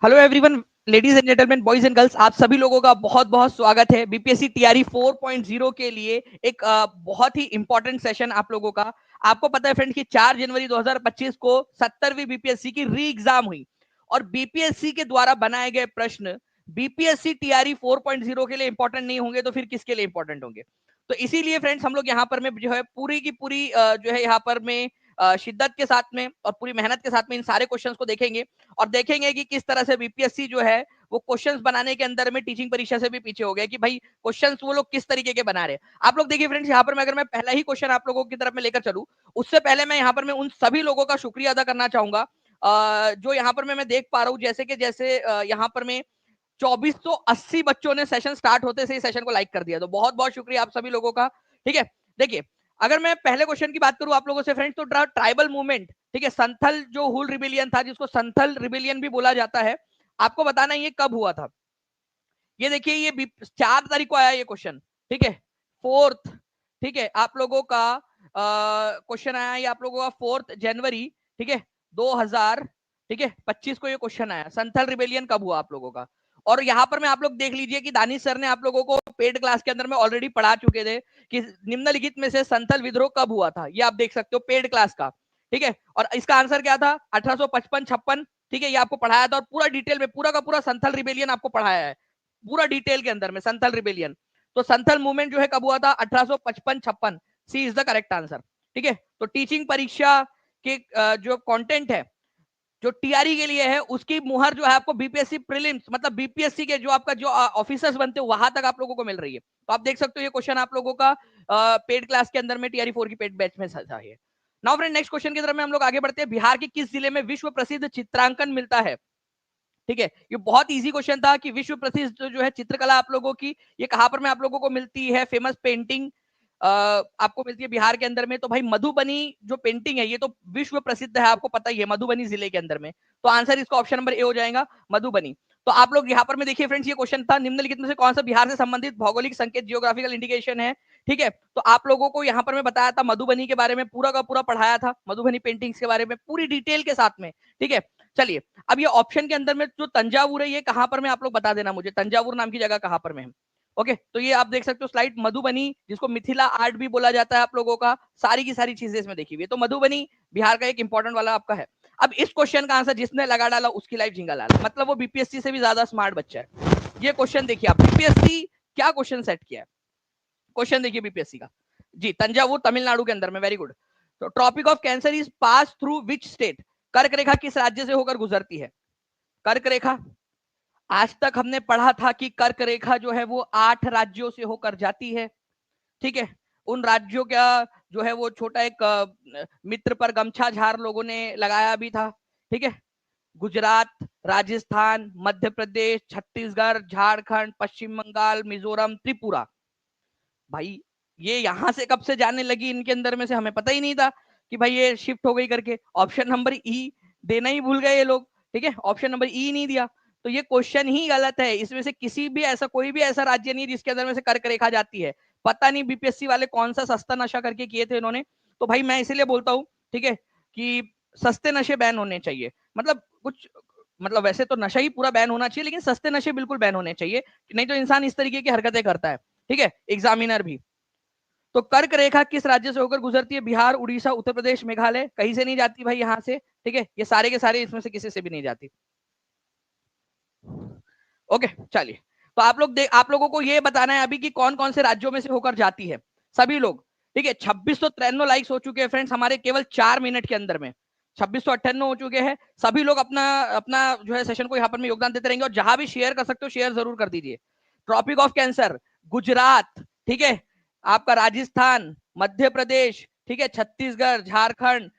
Hello everyone, ladies and gentleman, boys and girls, आप सभी लोगों का बहुत बहुत स्वागत है बीपीएससी टीआरई 4.0 के लिए एक बहुत ही इंपॉर्टेंट सेशन आप लोगों का। आपको पता है फ्रेंड कि 4 जनवरी 2025 को 70वीं बीपीएससी की री एग्जाम हुई और बीपीएससी के द्वारा बनाए गए प्रश्न बीपीएससी टीआरई 4.0 के लिए इंपॉर्टेंट नहीं होंगे तो फिर किसके लिए इंपॉर्टेंट होंगे। तो इसीलिए फ्रेंड्स हम लोग यहाँ पर में जो है पूरी की पूरी जो है यहाँ पर में शिद्दत के साथ में और पूरी मेहनत के साथ में इन सारे क्वेश्चंस को देखेंगे और देखेंगे कि किस तरह से बीपीएससी जो है वो क्वेश्चंस बनाने के अंदर में टीचिंग परीक्षा से भी पीछे हो गया कि भाई क्वेश्चंस वो लोग किस तरीके के बना रहे हैं। आप लोग देखिए फ्रेंड्स, यहाँ पर मैं अगर मैं पहला ही क्वेश्चन आप लोगों की तरफ में लेकर चलूं उससे पहले मैं यहाँ पर मैं उन सभी लोगों का शुक्रिया अदा करना चाहूंगा जो यहाँ पर मैं देख पा रहा हूँ जैसे कि जैसे यहाँ पर मैं 2480 बच्चों ने सेशन स्टार्ट होते से सेशन को लाइक कर दिया, तो बहुत बहुत शुक्रिया आप सभी लोगों का। ठीक है, देखिए अगर मैं पहले क्वेश्चन की बात करूं आप लोगों से फ्रेंड्स, तो ट्राइबल मूवमेंट, ठीक है, संथल जो हुल रिबेलियन था जिसको संथल रिबेलियन भी बोला जाता है, आपको बताना ये कब हुआ था। ये देखिए ये 4 तारीख को आया ये क्वेश्चन, ठीक है, 4th, ठीक है, आप लोगों का क्वेश्चन आया ये आप लोगों का 4 जनवरी, ठीक है, 2000, ठीक है, 25 को ये क्वेश्चन आया संथल रिबेलियन कब हुआ आप लोगों का। और यहाँ पर मैं आप लोग देख लीजिए कि दानिश सर ने आप लोगों को पेड क्लास के अंदर में ऑलरेडी पढ़ा चुके थे कि निम्नलिखित में से संथल विद्रोह कब हुआ था, ये आप देख सकते हो पेड क्लास का। ठीक है, और इसका आंसर क्या था, 1855-56, ठीक है, ये आपको पढ़ाया था और पूरा डिटेल में पूरा का पूरा संथल रिबेलियन आपको पढ़ाया है पूरा डिटेल के अंदर में संथल रिबेलियन। तो संथल मूवमेंट जो है कब हुआ था, 1855-56, सी इज द करेक्ट आंसर। ठीक है, तो टीचिंग परीक्षा के जो कंटेंट है जो टीआरई के लिए है उसकी मुहर जो है आपको बीपीएससी प्रीलिम्स मतलब बीपीएससी के जो आपका जो ऑफिसर्स बनते हैं वहां तक आप लोगों को मिल रही है। तो आप देख सकते हो ये क्वेश्चन आप लोगों का पेड क्लास के अंदर में टीआरई 4 की पेड बैच में था ये। नाउ फ्रेंड नेक्स्ट क्वेश्चन की तरफ में हम लोग आगे बढ़ते हैं। बिहार के किस जिले में विश्व प्रसिद्ध चित्रांकन मिलता है। ठीक है, ये बहुत इजी क्वेश्चन था कि विश्व प्रसिद्ध जो है चित्रकला आप लोगों की ये कहां पर में आप लोगों को मिलती है, फेमस पेंटिंग आपको मिलती है बिहार के अंदर में। तो भाई मधुबनी जो पेंटिंग है ये तो विश्व प्रसिद्ध है, आपको पता ही है, मधुबनी जिले के अंदर में। तो आंसर इसका ऑप्शन नंबर ए हो जाएगा, मधुबनी। तो आप लोग यहाँ पर में देखिए फ्रेंड्स, ये क्वेश्चन था निम्नलिखित में से कौन सा बिहार से संबंधित भौगोलिक संकेत जियोग्राफिकल इंडिकेशन है। ठीक है, तो आप लोगों को यहाँ पर मैं बताया था मधुबनी के बारे में पूरा का पूरा पढ़ाया था, मधुबनी पेंटिंग्स के बारे में पूरी डिटेल के साथ में। ठीक है, चलिए अब ये ऑप्शन के अंदर में जो तंजावुर है ये कहां पर में आप लोग बता देना मुझे, तंजावुर नाम की जगह कहां पर में है। ओके, तो ये आप देख सकते हो स्लाइड, मधुबनी जिसको मिथिला आर्ट भी बोला जाता है आप लोगों का, सारी की सारी चीजें इसमें देखी हुई है। तो मधुबनी बिहार का एक इंपॉर्टेंट वाला आपका है। अब इस क्वेश्चन का आंसर जिसने लगा डाला उसकी लाइफ झिंगा लाल, मतलब वो बीपीएससी से भी ज्यादा स्मार्ट बच्चा है। ये क्वेश्चन देखिए आप, बीपीएससी क्या क्वेश्चन सेट किया है, क्वेश्चन देखिए बीपीएससी का जी, तंजावुर तमिलनाडु के अंदर में, वेरी गुड। तो tropic of cancer is pass through which state, कर्क रेखा किस राज्य से होकर गुजरती है। कर्क रेखा, आज तक हमने पढ़ा था कि कर्क रेखा जो है वो 8 राज्यों से होकर जाती है। ठीक है, उन राज्यों का जो है वो छोटा एक मित्र पर गमछा झार लोगों ने लगाया भी था। ठीक है, गुजरात, राजस्थान, मध्य प्रदेश, छत्तीसगढ़, झारखंड, पश्चिम बंगाल, मिजोरम, त्रिपुरा। भाई ये यहां से कब से जाने लगी इनके अंदर में से, हमें पता ही नहीं था कि भाई ये शिफ्ट हो गई करके। ऑप्शन नंबर ई देना ही भूल गए ये लोग। ठीक है, ऑप्शन नंबर ई नहीं दिया, तो ये क्वेश्चन ही गलत है। इसमें से किसी भी ऐसा कोई भी ऐसा राज्य नहीं जिसके अंदर में से कर्क रेखा जाती है। पता नहीं बीपीएससी वाले कौन सा सस्ता नशा करके किए थे इन्होंने। तो भाई मैं इसीलिए बोलता हूँ, ठीक है, कि सस्ते नशे बैन होने चाहिए। मतलब कुछ मतलब वैसे तो नशा ही पूरा बैन होना चाहिए, लेकिन सस्ते नशे बिल्कुल बैन होने चाहिए, नहीं तो इंसान इस तरीके की हरकतें करता है। ठीक है, एग्जामिनर भी। तो कर्क रेखा किस राज्य से होकर गुजरती है, बिहार, उड़ीसा, उत्तर प्रदेश, मेघालय, कहीं से नहीं जाती भाई यहाँ से। ठीक है, ये सारे के सारे इसमें से किसी से भी नहीं जाती। ओके, चलिए, तो आप लोगों को ये बताना है अभी कि कौन कौन से राज्यों में से होकर जाती है सभी लोग। ठीक है, 2693 लाइक्स हो चुके हैं फ्रेंड्स हमारे केवल 4 मिनट के अंदर में, 2698 हो चुके हैं। सभी लोग अपना अपना जो है सेशन को यहाँ पर में योगदान देते रहेंगे और जहां भी शेयर कर सकते हो शेयर जरूर कर दीजिए। ट्रॉपिक ऑफ कैंसर, गुजरात, ठीक है, आपका राजस्थान, मध्य प्रदेश, ठीक है, छत्तीसगढ़, झारखंड,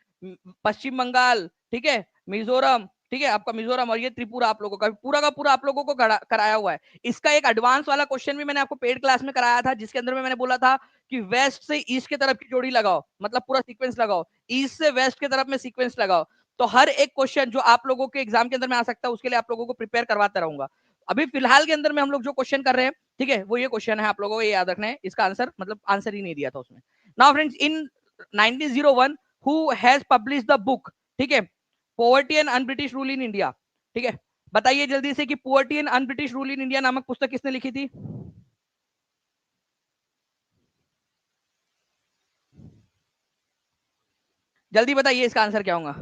पश्चिम बंगाल, ठीक है, मिजोरम, ठीक है, आपका मिजोरम, और ये त्रिपुरा आप लोगों का पूरा आप लोगों को कराया हुआ है। इसका एक एडवांस वाला क्वेश्चन भी मैंने आपको पेड क्लास में कराया था, जिसके अंदर में मैंने बोला था कि वेस्ट से ईस्ट की तरफ की जोड़ी लगाओ, मतलब पूरा सीक्वेंस लगाओ, ईस्ट से वेस्ट की तरफ में सीक्वेंस लगाओ। तो हर एक क्वेश्चन जो आप लोगों के एग्जाम के अंदर में आ सकता है उसके लिए आप लोगों को प्रिपेयर करवाता रहूंगा। अभी फिलहाल के अंदर में हम लोग जो क्वेश्चन कर रहे हैं, ठीक है, वो ये क्वेश्चन है, आप लोगों को ये याद रखना है। इसका आंसर मतलब आंसर ही नहीं दिया था उसमें। Now friends, in 1901 who has publish the book, ठीक है, poverty and un-British rule in India. ठीक है, बताइए जल्दी से कि poverty and un British rule in India नामक पुस्तक किसने लिखी थी? जल्दी बताइए इसका आंसर क्या होगा।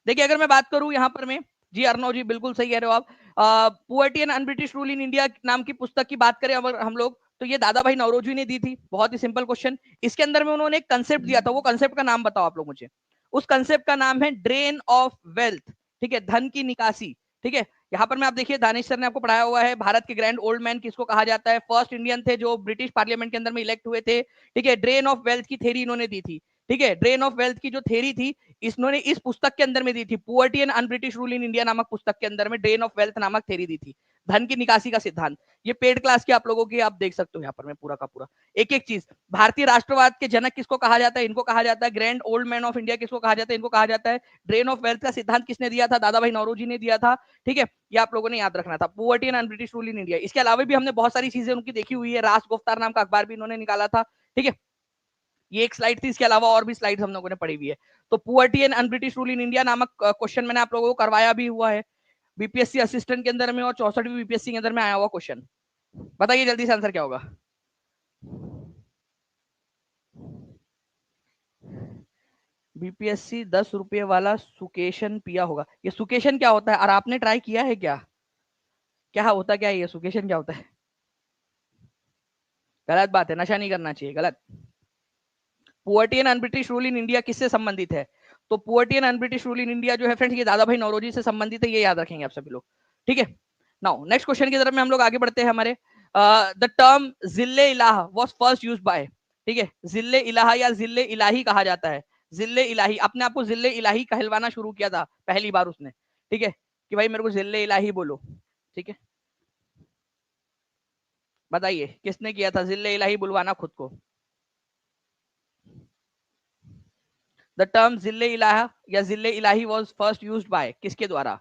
देखिए अगर मैं बात करूं यहाँ पर मैं, जी अर्नव जी बिल्कुल सही कह रहे हो आप। Poverty and un British rule in India नाम की पुस्तक की बात करें अगर हम लोग, तो ये दादा भाई नौरोजी ने दी थी। बहुत ही सिंपल क्वेश्चन। इसके अंदर में उन्होंने एक कंसेप्ट दिया था, वो कंसेप्ट का नाम बताओ आप लोग मुझे। उस कंसेप्ट का नाम है ड्रेन ऑफ वेल्थ, ठीक है, धन की निकासी। ठीक है, यहाँ पर मैं आप देखिए दानिश सर ने आपको पढ़ाया हुआ है भारत के ग्रैंड ओल्ड मैन किसको कहा जाता है, फर्स्ट इंडियन थे जो ब्रिटिश पार्लियामेंट के अंदर में इलेक्ट हुए थे। ठीक है, ड्रेन ऑफ वेल्थ की थेरी इन्होंने दी थी। ठीक है, ड्रेन ऑफ वेल्थ की जो थेरी थी इन्होंने इस पुस्तक के अंदर में दी थी, poverty and un British rule in India नामक पुस्तक के अंदर में ड्रेन ऑफ वेल्थ नामक थेरी दी थी, धन की निकासी का सिद्धांत। ये पेड क्लास की आप लोगों की आप देख सकते हो यहाँ पर मैं पूरा का पूरा एक एक चीज। भारतीय राष्ट्रवाद के जनक किसको कहा जाता है, इनको कहा जाता है। Grand old man of India किसको कहा जाता है, इनको कहा जाता है। ड्रेन ऑफ वेल्थ का सिद्धांत किसने दिया था, दादा भाई नौरोजी ने दिया था। ठीक है, ये आप लोगों ने याद रखना था, poverty and un British rule in India. इसके अलावा भी हमने बहुत सारी चीजें उनकी देखी हुई है, रास गुफ्तार नाम का अखबार भी इन्होंने निकाला था। ठीक है, ये एक स्लाइड थी, इसके अलावा और भी स्लाइड हम लोगों ने पढ़ी हुई है। तो poverty and un British rule in India नामक क्वेश्चन मैंने आप लोगों को करवाया भी हुआ है बीपीएससी असिस्टेंट के अंदर में, और 64वीं बीपीएससी के अंदर में आया हुआ क्वेश्चन। बताइए जल्दी से आंसर क्या होगा। बीपीएससी 10 रुपए वाला सुकेशन पिया होगा। ये सुकेशन क्या होता है और आपने ट्राई किया है क्या? क्या होता क्या है ये सुकेशन क्या होता है? गलत बात है, नशा नहीं करना चाहिए, गलत। Poverty and un British rule in India किससे संबंधित है? तो poverty and un British rule in India जो है फ्रेंड्स, ये दादा भाई नौरोजी से संबंधित है, ये याद रखेंगे आप सभी लोग। ठीक है, नाउ नेक्स्ट क्वेश्चन की तरफ में हम लोग आगे बढ़ते हैं। हमारे द टर्म जिल्ले इलाहा वाज फर्स्ट यूज्ड बाय, ठीक है, जिल्ले इलाहा या जिल्ले इलाही कहा जाता है। जिल्ले इलाही, अपने आप को जिल्ले इलाही कहलवाना शुरू किया था पहली बार उसने। ठीक है, कि भाई मेरे को जिल्ले इलाही बोलो। ठीक है, बताइए किसने किया था जिल्ले इलाही बुलवाना खुद को? द टर्म जिले इलाहा या जिले इलाही वॉज फर्स्ट यूज बाय किसके द्वारा?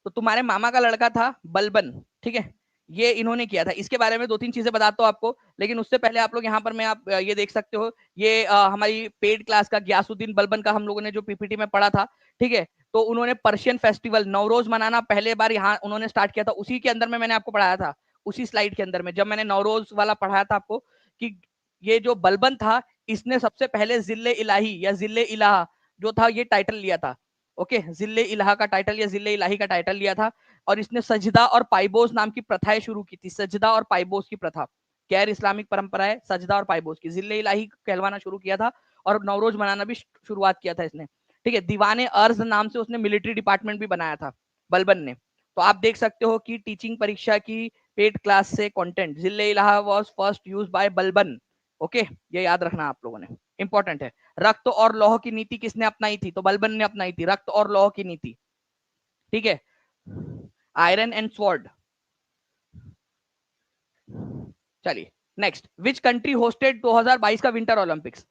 तो तुम्हारे मामा का लड़का था बलबन। ठीक है, ये इन्होंने किया था। इसके बारे में दो तीन चीजें बताता हूँ आपको, लेकिन उससे पहले आप लोग यहाँ पर मैं आप ये देख सकते हो, ये हमारी पेड क्लास का गयासुद्दीन बलबन का हम लोगों ने जो पीपीटी में पढ़ा था। ठीक है, तो उन्होंने पर्शियन फेस्टिवल नवरोज मनाना पहले बार यहाँ उन्होंने स्टार्ट किया था, उसी के अंदर में मैंने आपको पढ़ाया था, उसी स्लाइड के अंदर में जब मैंने नवरोज वाला पढ़ाया था आपको, कि ये जो बलबन था इसने सबसे पहले जिले इलाही या जिले इलाहा जो था ये टाइटल लिया था। ओके, जिले इलाहा का टाइटल या जिले इलाही का टाइटल लिया था, और इसने सजदा और पाइबोस नाम की प्रथाएं शुरू की थी। सजदा और पाइबोस की प्रथा, गैर इस्लामिक परंपरा है सजदा और पाइबोस की, जिले इलाही कहलवाना शुरू किया था और नवरोज मनाना भी शुरुआत किया था इसने। ठीक है, दीवाने अर्ज नाम से उसने मिलिट्री डिपार्टमेंट भी बनाया था बलबन ने। तो आप देख सकते हो कि टीचिंग परीक्षा की पेड क्लास से कंटेंट, जिले इलाहा was first used by Balban. Okay, ये याद रखना आप लोगों ने, इंपॉर्टेंट है। रक्त और लौह की नीति किसने अपनाई थी? तो बलबन ने अपनाई थी रक्त और लौह की नीति। ठीक है, आयरन एंड स्वॉर्ड। चलिए नेक्स्ट, विच कंट्री होस्टेड 2022 का विंटर ओलंपिक्स?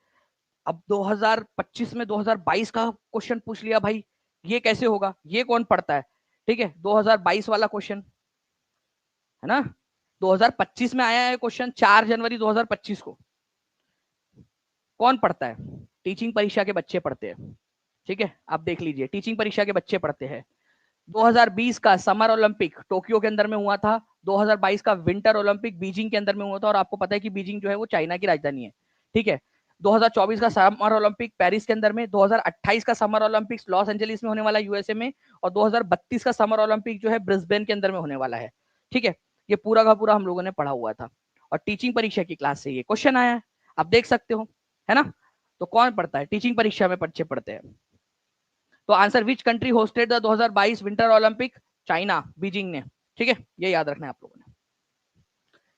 अब 2025 में 2022 का क्वेश्चन पूछ लिया भाई, ये कैसे होगा, ये कौन पढ़ता है? ठीक है, 2022 वाला क्वेश्चन है ना, 2025 में आया है क्वेश्चन, 4 जनवरी 2025 को। कौन पढ़ता है? टीचिंग परीक्षा के बच्चे पढ़ते हैं। ठीक है, आप देख लीजिए, टीचिंग परीक्षा के बच्चे पढ़ते हैं। 2020 का समर ओलंपिक टोक्यो के अंदर में हुआ था, 2022 का विंटर ओलंपिक बीजिंग के अंदर में हुआ था, और आपको पता है कि बीजिंग जो है वो चाइना की राजधानी है। ठीक है, 2024 का समर ओलंपिक पेरिस के अंदर में, 2028 का समर ओलंपिक लॉस एंजलिस में होने वाला यूएसए में, और 2032 का समर ओलंपिक जो है ब्रिस्बेन के अंदर में होने वाला है। ठीक है, ये पूरा का पूरा हम लोगों ने पढ़ा हुआ था, और टीचिंग परीक्षा की क्लास से ये क्वेश्चन आया है, आप देख सकते हो, है ना। तो कौन पढ़ता है? टीचिंग परीक्षा में बच्चे पढ़ते हैं। तो answer, which country hosted the 2022 winter Olympic? China, Beijing ने। ठीक है, ये याद रखना है आप लोगों ने।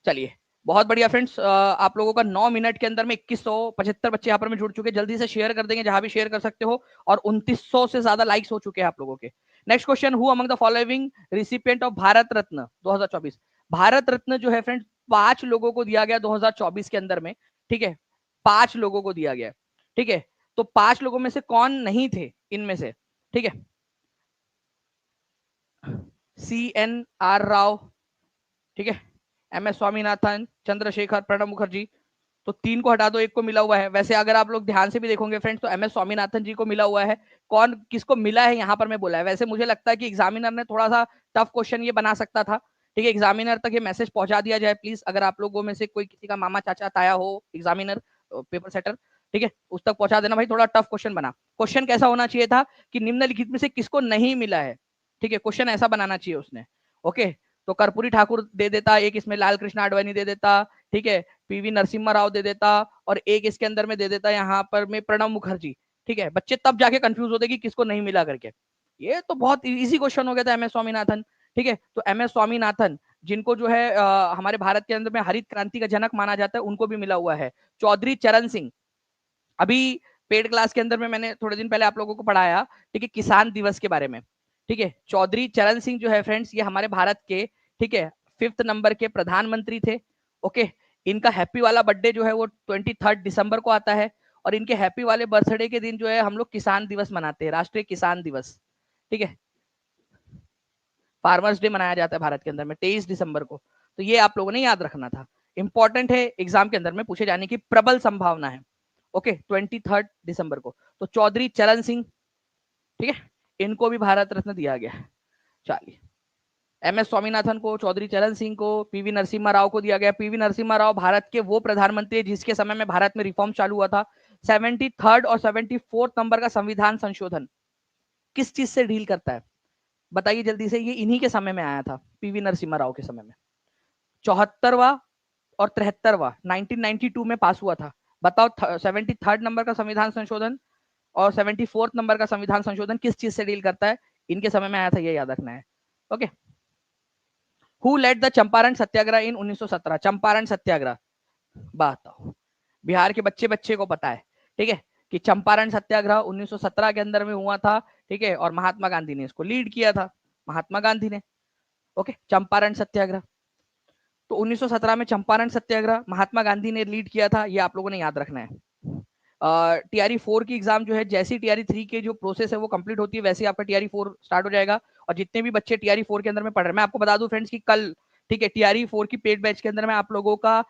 चलिए, बहुत बढ़िया फ्रेंड्स, आप लोगों का 9 मिनट के अंदर में 2175 बच्चे यहाँ पर में जुड़ चुके हैं। जल्दी से शेयर कर देंगे जहां भी शेयर कर सकते हो, और 2900 से ज्यादा लाइक्स हो चुके हैं आप लोगों के। Next question, who among the following recipient of Bharat Ratna 2024? Bharat Ratna जो है फ्रेंड्स 5 लोगों को दिया गया 2024 के अंदर में। ठीक है, 5 लोगों को दिया गया। ठीक है, तो 5 लोगों में से कौन नहीं थे इनमें से? ठीक है, CNR राव, ठीक है, MS स्वामीनाथन, चंद्रशेखर, प्रणब मुखर्जी। तो 3 को हटा दो, 1 को मिला हुआ है। वैसे अगर आप लोग ध्यान से भी देखोगे फ्रेंड्स, तो MS स्वामीनाथन जी को मिला हुआ है। कौन किसको मिला है यहाँ पर मैं बोला है। वैसे मुझे लगता है कि एग्जामिनर ने थोड़ा सा टफ क्वेश्चन ये बना सकता था, ठीक है। एग्जामिनर तक ये मैसेज पहुंचा दिया जाए प्लीज, अगर आप लोगों में से कोई किसी का मामा चाचा ताया हो एग्जामिनर पेपर सेटर, ठीक है, उस तक पहुंचा देना भाई, थोड़ा टफ क्वेश्चन बना। क्वेश्चन कैसा होना चाहिए था कि निम्नलिखित में से किसको नहीं मिला है, ठीक है, क्वेश्चन ऐसा बनाना चाहिए उसने। ओके, तो कर्पूरी ठाकुर दे देता, एक इसमें लाल कृष्ण आडवाणी दे देता, ठीक है, पीवी नरसिम्हा राव दे देता, और एक इसके अंदर में दे देता यहाँ पर में प्रणब मुखर्जी, ठीक है। बच्चे तब जाके कंफ्यूज होते कि किसको नहीं मिला करके। ये तो बहुत इजी क्वेश्चन हो गया था एम एस स्वामीनाथन, ठीक है। तो एम एस स्वामीनाथन जिनको जो है हमारे भारत के अंदर में हरित क्रांति का जनक माना जाता है, उनको भी मिला हुआ है। चौधरी चरण सिंह, अभी पेड क्लास के अंदर में मैंने थोड़े दिन पहले आप लोगों को पढ़ाया, ठीक है, किसान दिवस के बारे में, ठीक है। चौधरी चरण सिंह जो है फ्रेंड्स, ये हमारे भारत के, ठीक है, 5th नंबर के प्रधानमंत्री थे। ओके, इनका हैप्पी वाला बर्थडे जो है वो 23 दिसंबर को आता है, और इनके हैप्पी वाले बर्थडे के दिन जो है हम लोग किसान दिवस मनाते हैं, राष्ट्रीय किसान दिवस, ठीक है। फार्मर्स डे मनाया जाता है भारत के अंदर में 23 दिसंबर को। तो ये आप लोगों ने याद रखना था, इंपॉर्टेंट है, एग्जाम के अंदर में पूछे जाने की प्रबल संभावना है। ओके, 23 दिसंबर को। तो चौधरी चरण सिंह, ठीक है, इनको भी भारत रत्न दिया गया। चलिए, एम एस स्वामीनाथन को, चौधरी चरण सिंह को, पीवी नरसिम्हा राव को दिया गया। पीवी नरसिम्हा राव भारत के वो प्रधानमंत्री जिसके समय में भारत में रिफॉर्म चालू हुआ था। 73rd और 74th नंबर का संविधान संशोधन किस चीज से डील करता है, बताइए जल्दी से। ये इन्हीं के समय में आया था, पीवी नरसिम्हा राव के समय में। 74वां और 73वां 1992 में पास हुआ था। बताओ 73rd नंबर का संविधान संशोधन और 74th नंबर का संविधान संशोधन किस चीज से डील करता है, इनके समय में आया था, ये याद रखना है। Okay, who led the Champaran Satyagraha in 1917? Champaran Satyagraha बताओ, बिहार के बच्चे बच्चे को पता है, ठीक है, कि चंपारण सत्याग्रह 1917 के अंदर में हुआ था, ठीक है, और महात्मा गांधी ने इसको लीड किया था, महात्मा गांधी ने। ओके, चंपारण सत्याग्रह, तो 1917 में चंपारण सत्याग्रह महात्मा गांधी ने लीड किया था, ये आप लोगों ने याद रखना है। टीआरई 4 की एग्जाम जो है, जैसी टीआरई 3 की जो प्रोसेस है वो कंप्लीट होती है, वैसे आपका टीआरई 4 स्टार्ट हो जाएगा। और जितने भी बच्चे टीआरई 4 के अंदर में पढ़ रहे हैं, मैं आपको बता दूं फ्रेंड्स कि कल, ठीक है, टीआरई 4 की पेड बैच के अंदर में आप लोगों का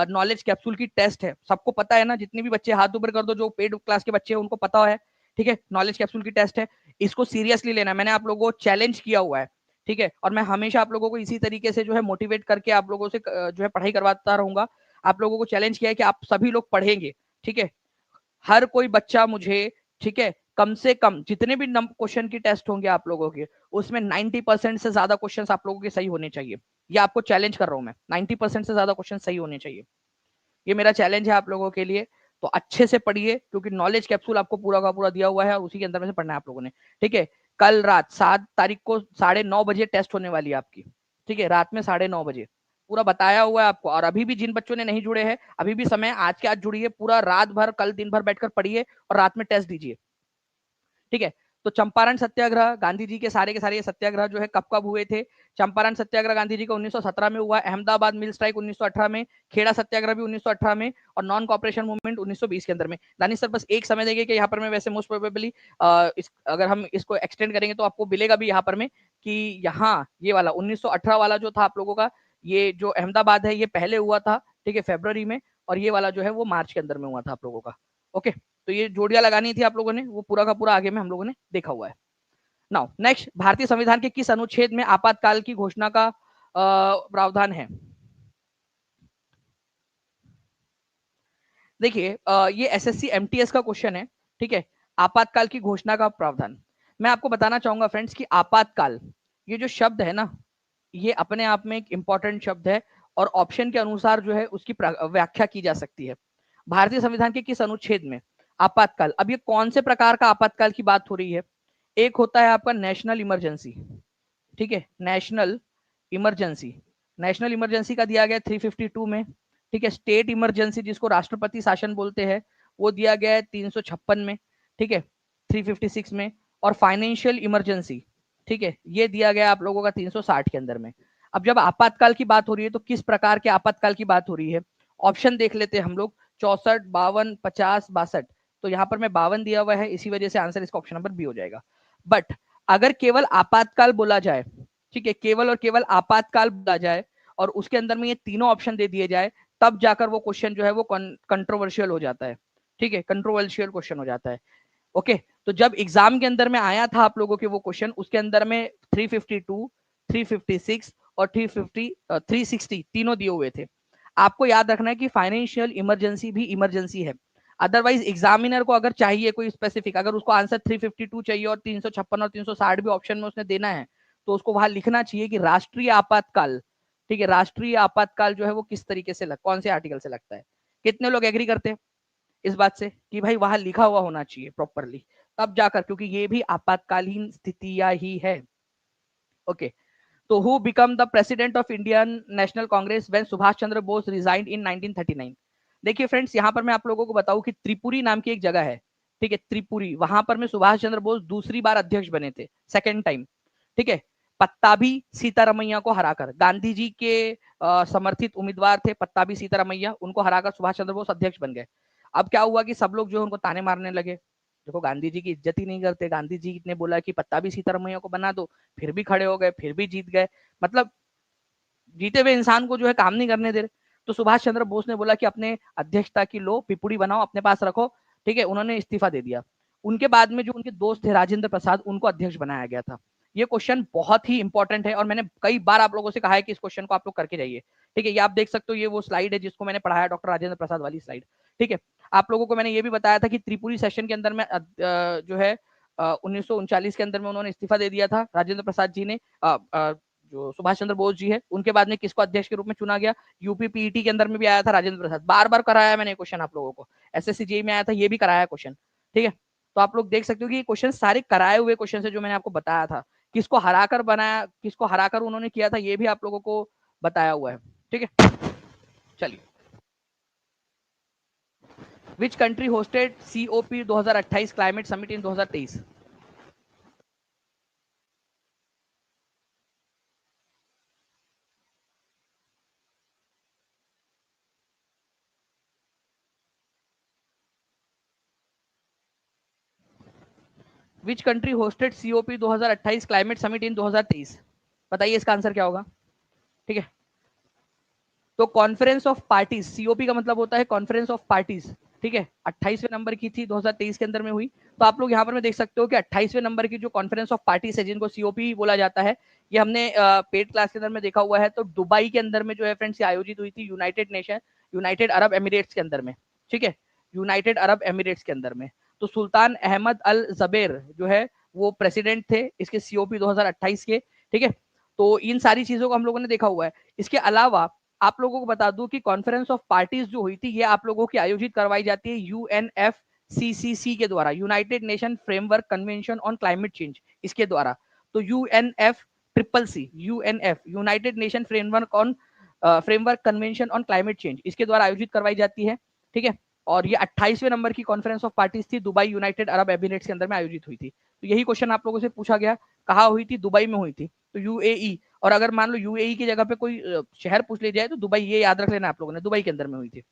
नॉलेज कैप्सूल की टेस्ट है। सबको पता है ना, जितने भी बच्चे हाथ ऊपर कर दो, जो पेड क्लास के बच्चे हैं उनको पता है, ठीक है, नॉलेज कैप्सूल की टेस्ट है। इसको सीरियसली लेना है, मैंने आप लोगों को चैलेंज किया हुआ है, ठीक है, और मैं हमेशा आप लोगों को इसी तरीके से जो है मोटिवेट करके आप लोगों से जो है पढ़ाई करवाता रहूंगा। आप लोगों को चैलेंज किया है कि आप सभी लोग पढ़ेंगे, ठीक है, हर कोई बच्चा मुझे, ठीक है, कम से कम जितने भी क्वेश्चन की टेस्ट होंगे आप लोगों के, उसमें 90% से ज्यादा क्वेश्चन आप लोगों के सही होने चाहिए। ये आपको चैलेंज कर रहा हूं मैं, 90% से ज्यादा क्वेश्चन सही होने चाहिए, ये मेरा चैलेंज है आप लोगों के लिए। तो अच्छे से पढ़िए, क्योंकि नॉलेज कैप्सूल आपको पूरा का पूरा दिया हुआ है और उसी के अंदर में से पढ़ना है आप लोगों ने, ठीक है। कल रात 7 तारीख को 9:30 बजे टेस्ट होने वाली है आपकी, ठीक है, रात में 9:30 बजे पूरा बताया हुआ है आपको। और अभी भी जिन बच्चों ने नहीं जुड़े हैं, अभी भी समय आज के आज जुड़िए, पूरा रात भर कल दिन भर बैठकर पढ़िए और रात में टेस्ट दीजिए, ठीक है। तो चंपारण सत्याग्रह, गांधी जी के सारे सत्याग्रह जो है कब कब हुए थे? चंपारण सत्याग्रह गांधी जी का 1917 में हुआ, अहमदाबाद मिल स्ट्राइक 1918 में, खेड़ा सत्याग्रह भी 1918 में, और नॉन कॉपरेशन मूवमेंट 1920 के अंदर में। दानिश सर बस एक समय देंगे कि यहाँ पर मैं वैसे मोस्ट प्रोबेबली अगर हम इसको एक्सटेंड करेंगे तो आपको मिलेगा भी यहाँ पर में कि यहाँ ये वाला 1918 वाला जो था आप लोगों का, ये जो अहमदाबाद है ये पहले हुआ था, ठीक है, फरवरी में, और ये वाला जो है वो मार्च के अंदर में हुआ था आप लोगों का। ओके, तो ये जोड़ियां लगानी थी आप लोगों ने, वो पूरा का पूरा आगे में हम लोगों ने देखा हुआ है। नाउ नेक्स्ट, भारतीय संविधान के किस अनुच्छेद में आपातकाल की घोषणा का प्रावधान है? देखिए ये एसएससी एमटीएस का क्वेश्चन है, ठीक है, आपातकाल की घोषणा का प्रावधान। मैं आपको बताना चाहूंगा फ्रेंड्स कि आपातकाल, ये जो शब्द है ना, ये अपने आप में एक इंपॉर्टेंट शब्द है, और ऑप्शन के अनुसार जो है उसकी व्याख्या की जा सकती है। भारतीय संविधान के किस अनुच्छेद में आपातकाल, अब ये कौन से प्रकार का आपातकाल की बात हो रही है? एक होता है आपका नेशनल इमरजेंसी, ठीक है, नेशनल इमरजेंसी, नेशनल इमरजेंसी का दिया गया 352 में, ठीक है। स्टेट इमरजेंसी जिसको राष्ट्रपति शासन बोलते हैं, वो दिया गया है 356 में, ठीक है, 356 में। और फाइनेंशियल इमरजेंसी, ठीक है, ये दिया गया आप लोगों का 360 के अंदर में। अब जब आपातकाल की बात हो रही है तो किस प्रकार के आपातकाल की बात हो रही है? ऑप्शन देख लेते हैं हम लोग, 64, 52, 50, 62। तो यहाँ पर मैं 52 दिया हुआ है, इसी वजह से आंसर इसका ऑप्शन नंबर बी हो जाएगा। बट अगर केवल आपातकाल बोला जाए, ठीक है, केवल और केवल आपातकाल बोला जाए और उसके अंदर में ये तीनों ऑप्शन दे दिए जाए, तब जाकर वो क्वेश्चन जो है वो कंट्रोवर्शियल हो जाता है, ठीक है, कंट्रोवर्शियल क्वेश्चन हो जाता है। ओके, तो जब एग्जाम के अंदर में आया था आप लोगों के वो क्वेश्चन, उसके अंदर में 352, 356 और 360 तीनों दिए हुए थे। आपको याद रखना है कि फाइनेंशियल इमरजेंसी भी इमरजेंसी है। अदरवाइज एग्जामिनर को अगर चाहिए कोई स्पेसिफिक, अगर उसको आंसर 352 चाहिए और 356 और 360 भी ऑप्शन में उसने देना है, तो उसको वहां लिखना चाहिए कि राष्ट्रीय आपातकाल। ठीक है, राष्ट्रीय आपातकाल जो है वो किस तरीके से कौन से आर्टिकल से लगता है। कितने लोग एग्री करते हैं इस बात से कि भाई वहां लिखा हुआ होना चाहिए प्रॉपरली, तब जाकर, क्योंकि ये भी आपातकालीन स्थितियां ही है। ओके, तो who become the president of Indian National Congress when Subhash Chandra Bose resigned in 1939। देखिए फ्रेंड्स, यहां पर मैं आप लोगों को बताऊं कि त्रिपुरी नाम की एक जगह है। ठीक है, त्रिपुरी, वहां पर में सुभाष चंद्र बोस दूसरी बार अध्यक्ष बने थे, सेकेंड टाइम। ठीक है, पत्ताभी सीतारमैया को हराकर, गांधी जी के समर्थित उम्मीदवार थे पत्ताभी सीतारमैया, उनको हराकर सुभाष चंद्र बोस अध्यक्ष बन गए। अब क्या हुआ कि सब लोग जो है उनको ताने मारने लगे, देखो गांधी जी की इज्जत ही नहीं करते, गांधी जी ने बोला कि पत्ताभी सीतारमैया को बना दो, फिर भी खड़े हो गए, फिर भी जीत गए। मतलब जीते हुए इंसान को जो है काम नहीं करने दे रहे। तो सुभाष चंद्र बोस ने बोला कि अपने अध्यक्षता की लो पिपुड़ी बनाओ, अपने पास रखो। ठीक है, उन्होंने इस्तीफा दे दिया। उनके बाद में जो उनके दोस्त थे राजेंद्र प्रसाद, उनको अध्यक्ष बनाया गया था। ये क्वेश्चन बहुत ही इंपॉर्टेंट है और मैंने कई बार आप लोगों से कहा है कि इस क्वेश्चन को आप लोग करके जाइए। ठीक है, ये आप देख सकते हो, ये वो स्लाइड है जिसको मैंने पढ़ाया, डॉक्टर राजेंद्र प्रसाद वाली स्लाइड। ठीक है, आप लोगों को मैंने ये भी बताया था कि त्रिपुरी सेशन के अंदर में जो है 1939 के अंदर में उन्होंने इस्तीफा दे दिया था राजेंद्र प्रसाद जी ने। जो सुभाष चंद्र बोस जी है, उनके बाद में किसको अध्यक्ष के रूप में चुना गया, यूपी पीईटी के अंदर में भी आया था राजेंद्र प्रसाद। बार बार कराया मैंने क्वेश्चन आप लोगों को, एसएससी जेई में आया था, ये भी कराया क्वेश्चन। ठीक है, तो आप लोग देख सकते हो कि ये क्वेश्चन सारे कराए हुए क्वेश्चन है जो मैंने आपको बताया था। किसको हराकर बनाया, किसको हराकर उन्होंने किया था, ये भी आप लोगों को बताया हुआ है। ठीक है, चलिए, which country hosted COP 2028 climate summit in 2023। Which country hosted COP 2028 climate summit in 2023। बताइए इसका आंसर क्या होगा। ठीक है, तो कॉन्फ्रेंस ऑफ पार्टीज, सीओपी का मतलब होता है कॉन्फ्रेंस ऑफ पार्टीज। ठीक है, 28वें नंबर की थी, 2023 के अंदर में हुई। तो आप लोग यहाँ पर में देख सकते हो कि 28वें नंबर की जो कॉन्फ्रेंस ऑफ पार्टीज है, जिनको सीओपी बोला जाता है, ये हमने पेड क्लास के अंदर में देखा हुआ है। तो दुबई के अंदर में जो है फ्रेंड्स आयोजित हुई थी, यूनाइटेड अरब एमिरेट्स के अंदर में। ठीक है, यूनाइटेड अरब एमिरेट्स के अंदर में। तो सुल्तान अहमद अल जबेर जो है वो प्रेसिडेंट थे इसके सीओपी 2028 के। ठीक है, तो इन सारी चीजों को हम लोगों ने देखा हुआ है। इसके अलावा आप लोगों को बता दूं कि कॉन्फ्रेंस ऑफ पार्टीज जो हुई थी, ये आप लोगों की आयोजित करवाई जाती है यूएनएफसीसीसी के द्वारा, United nation framework convention on climate change, इसके द्वारा। तो UNF United nation framework convention on climate change, इसके द्वारा आयोजित करवाई जाती है। ठीक है, और ये 28वें नंबर की कॉन्फ्रेंस ऑफ पार्टीज थी, दुबई यूनाइटेड अरब एमिरेट्स के अंदर में आयोजित हुई थी। तो यही क्वेश्चन आप लोगों से पूछा गया, कहाँ हुई थी, दुबई में हुई थी, तो यूएई। और अगर मान लो यूएई की जगह पे कोई शहर पूछ लिया जाए तो दुबई, ये याद रख लेना आप लोगों ने, दुबई के अंदर में हुई थी।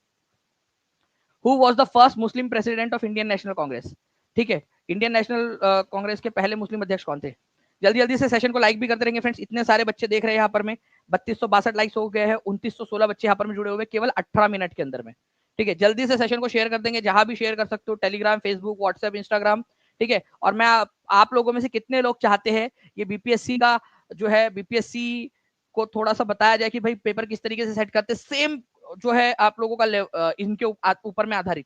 Who was the first Muslim president of Indian National Congress. ठीक है, इंडियन नेशनल कांग्रेस के पहले मुस्लिम अध्यक्ष कौन थे। जल्दी जल्दी से सेशन को लाइक भी करते रहेंगे फ्रेंड्स, इतने सारे बच्चे देख रहे हैं यहाँ पर में, 3262 लाइक्स हो गए हैं, 2916 बच्चे यहाँ पर में जुड़े हुए केवल 18 मिनट के अंदर में। ठीक है, जल्दी से सेशन को शेयर कर देंगे, जहां भी शेयर कर सकते हो, टेलीग्राम, फेसबुक, व्हाट्सएप, इंस्टाग्राम। ठीक है, और मैं आप लोगों में से कितने लोग चाहते हैं ये बीपीएससी का जो है, बीपीएससी को थोड़ा सा बताया जाए कि भाई पेपर किस तरीके से सेट करते, सेम जो है आप लोगों का इनके ऊपर में आधारित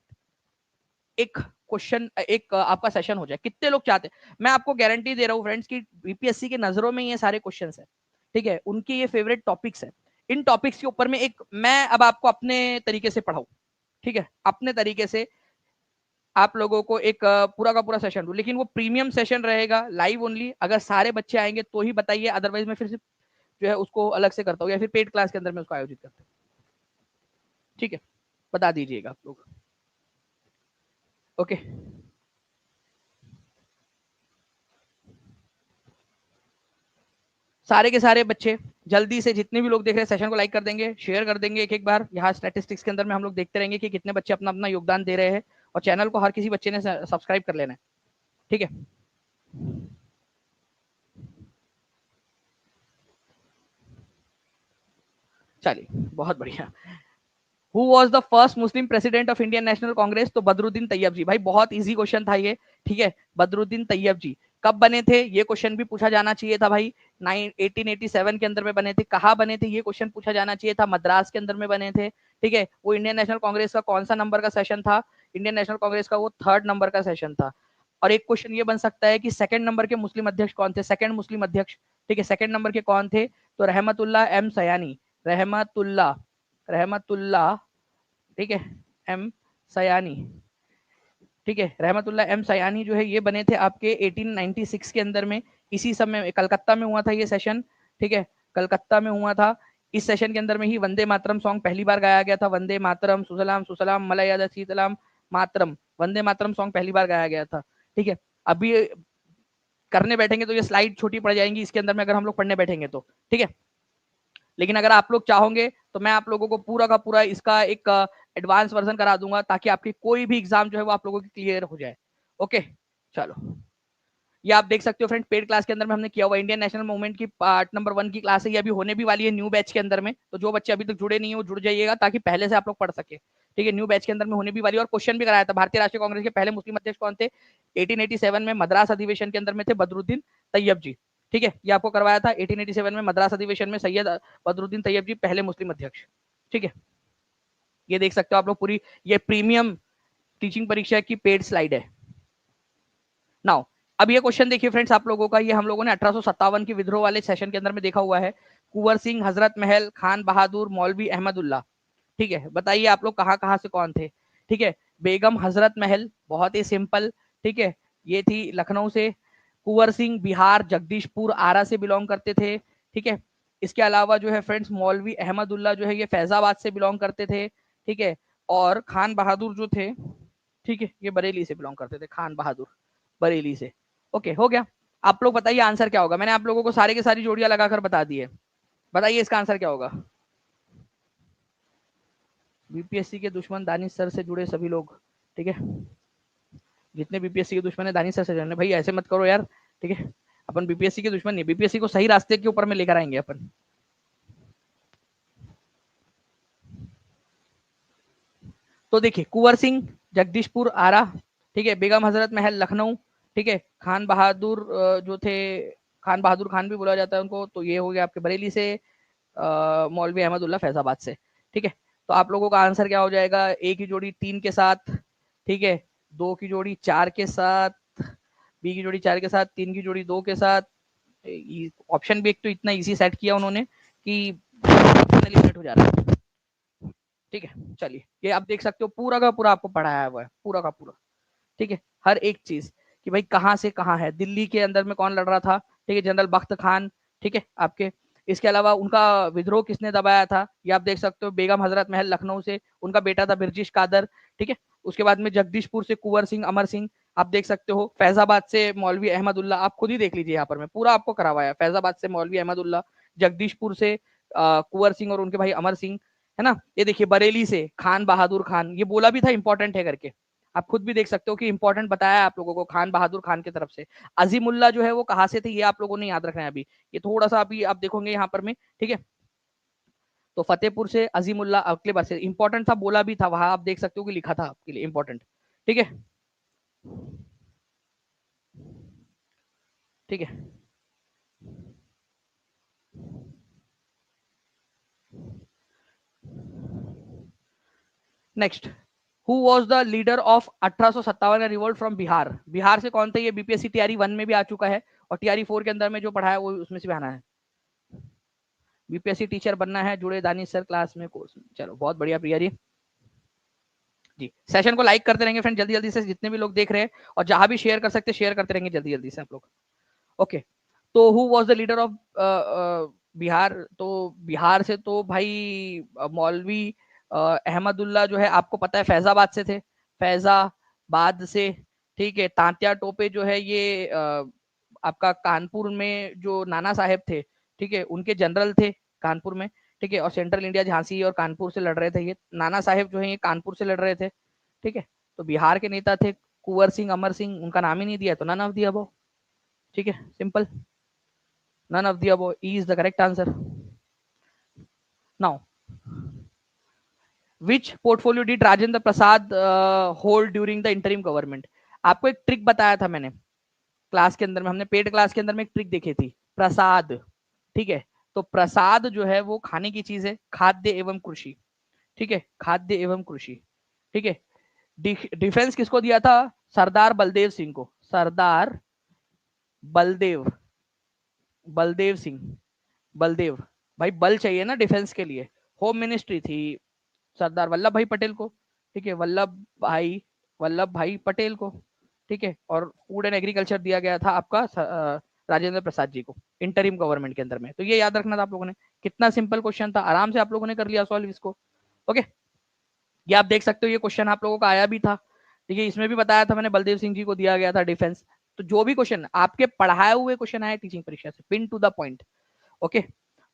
एक क्वेश्चन, एक आपका सेशन हो जाए, कितने लोग चाहते हैं। मैं आपको गारंटी दे रहा हूँ फ्रेंड्स कि बीपीएससी के नजरों में ये सारे क्वेश्चंस है। ठीक है, उनके ये फेवरेट टॉपिक्स है। इन टॉपिक्स के ऊपर में एक मैं अब आपको अपने तरीके से पढ़ाऊं। ठीक है, अपने तरीके से आप लोगों को एक पूरा का पूरा सेशन दूं, लेकिन वो प्रीमियम सेशन रहेगा, लाइव ओनली। अगर सारे बच्चे आएंगे तो ही बताइए, अदरवाइज मैं फिर से जो है उसको अलग से करता हूँ, या फिर पेड क्लास के अंदर में उसको आयोजित करता हूँ। ठीक है, बता दीजिएगा आप लोग। ओके, सारे के सारे बच्चे जल्दी से, जितने भी लोग देख रहे हैं सेशन को लाइक कर देंगे, शेयर कर देंगे एक एक बार। यहाँ स्टैटिस्टिक्स के अंदर में हम लोग देखते रहेंगे कि कितने बच्चे अपना अपना योगदान दे रहे हैं, और चैनल को हर किसी बच्चे ने सब्सक्राइब कर लेना है। ठीक है, चलिए, बहुत बढ़िया। Who was the first Muslim president of Indian National Congress? तो बदरुद्दीन तैयब जी। भाई बहुत इजी क्वेश्चन था ये, ठीक है। बदरुद्दीन तैयब जी कब बने थे, ये क्वेश्चन भी पूछा जाना चाहिए था भाई। 1887 के अंदर में बने थे। कहाँ बने थे, ये क्वेश्चन पूछा जाना चाहिए था। मद्रास के अंदर में बने थे, ठीक है। वो इंडियन नेशनल कांग्रेस का कौन सा नंबर का सेशन था? इंडियन नेशनल कांग्रेस का वो 3rd नंबर का सेशन था। और एक क्वेश्चन ये बन सकता है कि 2nd नंबर के मुस्लिम अध्यक्ष कौन थे? 2nd मुस्लिम अध्यक्ष, ठीक है, 2nd नंबर के कौन थे? तो रहमतुल्लाह एम सयानी। रहमतुल्लाह, रहमतुल्लाह, ठीक है, एम सयानी, ठीक है। रहमतुल्लाह एम सयानी जो है ये बने थे आपके 1896 के अंदर में। इसी समय कलकत्ता में हुआ था ये सेशन, ठीक है, कलकत्ता में हुआ था। इस सेशन के अंदर में ही वंदे मातरम सॉन्ग पहली बार गाया गया था। वंदे मातरम सुसलाम सुसलाम मलयादा सीतलाम मातरम, वंदे मातरम सॉन्ग पहली बार गाया गया था, ठीक है। अभी करने बैठेंगे तो ये स्लाइड छोटी पड़ जाएंगी इसके अंदर में, अगर हम लोग पढ़ने बैठेंगे तो, ठीक है। लेकिन अगर आप लोग चाहोगे तो मैं आप लोगों को पूरा का पूरा इसका एक एडवांस वर्जन करा दूंगा, ताकि आपकी कोई भी एग्जाम जो है वो आप लोगों की क्लियर हो जाए। ओके, चलो। ये आप देख सकते हो फ्रेंड, पेड क्लास के अंदर में हमने किया हुआ इंडियन नेशनल मूवमेंट की पार्ट नंबर 1 की क्लास है। ये अभी होने भी वाली है न्यू बैच के अंदर में। तो जो बच्चे अभी तक जुड़े नहीं है वो जुड़ जाइएगा, ताकि पहले से आप लोग पढ़ सके, ठीक है। न्यू बैच के अंदर में होने भी वाली है। और क्वेश्चन भी कराया था, भारतीय राष्ट्रीय कांग्रेस के पहले मुस्लिम अध्यक्ष कौन थे? 1887 में मद्रास अधिवेशन के अंदर में थे बदरुद्दीन तैयब जी, ठीक है। ये आपको करवाया था 1887 में मद्रास अधिवेशन में, सैयद बदरुद्दीन तैयब जी पहले मुस्लिम अध्यक्ष, ठीक है। ये देख सकते हो आप लोग पूरी, ये प्रीमियम टीचिंग परीक्षा की पेड स्लाइड है। नाउ अब ये क्वेश्चन देखिए फ्रेंड्स आप लोगों का, ये हम लोगों ने 1857 की विद्रोह वाले सेशन के अंदर में देखा हुआ है। कुंवर सिंह, हजरत महल, खान बहादुर, मौलवी अहमदुल्ला, ठीक है। बताइए आप लोग कहाँ कहाँ से कौन थे, ठीक है। बेगम हजरत महल बहुत ही सिंपल, ठीक है, ये थी लखनऊ से। कुंवर सिंह बिहार जगदीशपुर आरा से बिलोंग करते थे, ठीक है। इसके अलावा जो है फ्रेंड्स मौलवी अहमदुल्ला जो है ये फैजाबाद से बिलोंग करते थे, ठीक है। और खान बहादुर जो थे, ठीक है, ये बरेली से बिलोंग करते थे, खान बहादुर बरेली से। ओके, हो गया। आप लोग बताइए आंसर क्या होगा। मैंने आप लोगों को सारी की सारी जोड़ियां लगाकर बता दी है। बताइए इसका आंसर क्या होगा। बीपीएससी के दुश्मन दानिश सर से जुड़े सभी लोग, ठीक है। जितने बीपीएससी के दुश्मन है दानिश सर से जुड़े भाई, ऐसे मत करो यार, ठीक है। अपन बीपीएससी के दुश्मन नहीं, बीपीएससी को सही रास्ते के ऊपर में लेकर आएंगे अपन। तो देखिए कुंवर सिंह जगदीशपुर आरा, ठीक है। बेगम हजरत महल लखनऊ, ठीक है। खान बहादुर जो थे, खान बहादुर खान भी बोला जाता है उनको, तो ये हो गया आपके बरेली से। मौलवी अहमदुल्ला फैजाबाद से, ठीक है। तो आप लोगों का आंसर क्या हो जाएगा? ए की जोड़ी 3 के साथ, ठीक है, 2 की जोड़ी 4 के साथ, बी की जोड़ी 4 के साथ, 3 की जोड़ी 2 के साथ। ऑप्शन भी एक तो इतना इजी सेट किया उन्होंने कि एलिमिनेट हो जा रहा है, ठीक है। चलिए ये आप देख सकते हो पूरा का पूरा आपको पढ़ाया हुआ है, पूरा का पूरा, ठीक है। हर एक चीज कि भाई कहाँ से कहाँ है, दिल्ली के अंदर में कौन लड़ रहा था, ठीक है, जनरल बख्त खान, ठीक है आपके। इसके अलावा उनका विद्रोह किसने दबाया था, ये आप देख सकते हो। बेगम हजरत महल लखनऊ से उनका बेटा था बिरजिश कादर, ठीक है। उसके बाद में जगदीशपुर से कुंवर सिंह अमर सिंह, आप देख सकते हो। फैजाबाद से मौलवी अहमदुल्ला, आप खुद ही देख लीजिए यहाँ पर मैं पूरा आपको करवाया। फैजाबाद से मौलवी अहमदुल्ला, जगदीशपुर से कुंवर सिंह और उनके भाई अमर सिंह, है ना। ये देखिए बरेली से खान बहादुर खान, ये बोला भी था इंपॉर्टेंट है करके, आप खुद भी देख सकते हो कि इंपॉर्टेंट बताया आप लोगों को खान बहादुर खान की तरफ से। अजीमुल्ला जो है वो कहाँ से थे, ये आप लोगों ने याद रखना है अभी। ये थोड़ा सा अभी आप देखोगे यहाँ पर में, ठीक है। तो फतेहपुर से अजीमुल्ला अगले बार से इंपॉर्टेंट था, बोला भी था वहां, आप देख सकते हो कि लिखा था आपके लिए इंपॉर्टेंट, ठीक है, ठीक है। Next, who was the leader of 1857 revolt from Bihar? Bihar से कौन थे? ये बीपीएससी टीआरई 1 में भी आ चुका है, और टीआरई 4 के अंदर में जो पढ़ा है वो उसमें से भी आना है। बीपीएससी टीचर बनना है, जुड़े दानिश सर क्लास में कोर्स में। चलो बहुत बढ़िया प्रिया जी। सेशन को लाइक करते रहेंगे फ्रेंड जल्दी जल्दी से, जितने भी लोग देख रहे हैं, और जहां भी शेयर कर सकते शेयर करते रहेंगे जल्दी जल्दी से आप लोग। ओके, तो who was the leader of Bihar? तो बिहार से तो भाई मौलवी अहमदुल्ला जो है आपको पता है फैजाबाद से थे, फैजाबाद से, ठीक है। तांत्या टोपे जो है ये आपका कानपुर में जो नाना साहेब थे, ठीक है, उनके जनरल थे कानपुर में, ठीक है। और सेंट्रल इंडिया झांसी और कानपुर से लड़ रहे थे। ये नाना साहेब जो है ये कानपुर से लड़ रहे थे, ठीक है। तो बिहार के नेता थे कुंवर सिंह अमर सिंह, उनका नाम ही नहीं दिया तो नन ऑफ द अबव, ठीक है, simple. None of the above is the correct answer. Now which portfolio did Rajendra Prasad hold during the interim government? आपको एक ट्रिक बताया था मैंने क्लास के अंदर में, हमने पेड क्लास के अंदर में एक ट्रिक देखी थी, प्रसाद। ठीक है, तो प्रसाद जो है वो खाने की चीज है, खाद्य एवं कृषि। ठीक है, खाद्य एवं कृषि। ठीक है, डिफेंस किसको दिया था? सरदार बलदेव सिंह को। सरदार बलदेव, बलदेव सिंह, बलदेव। भाई बल चाहिए ना डिफेंस के लिए। होम मिनिस्ट्री थी सरदार वल्लभ भाई पटेल को। ठीक है, वल्लभ भाई पटेल को। ठीक है, और फूड एंड एग्रीकल्चर दिया गया था आपका राजेंद्र प्रसाद जी को इंटरिम गवर्नमेंट के अंदर में। तो ये याद रखना था आप लोगों ने। कितना सिंपल क्वेश्चन था, आराम से आप लोगों ने कर लिया सॉल्व इसको। ओके, ये आप देख सकते हो, ये क्वेश्चन आप लोगों का आया भी था। ठीक है, इसमें भी बताया था मैंने, बलदेव सिंह जी को दिया गया था डिफेंस। तो जो भी क्वेश्चन आपके पढ़ाए हुए क्वेश्चन आए टीचिंग परीक्षा से, pin to the point. Okay,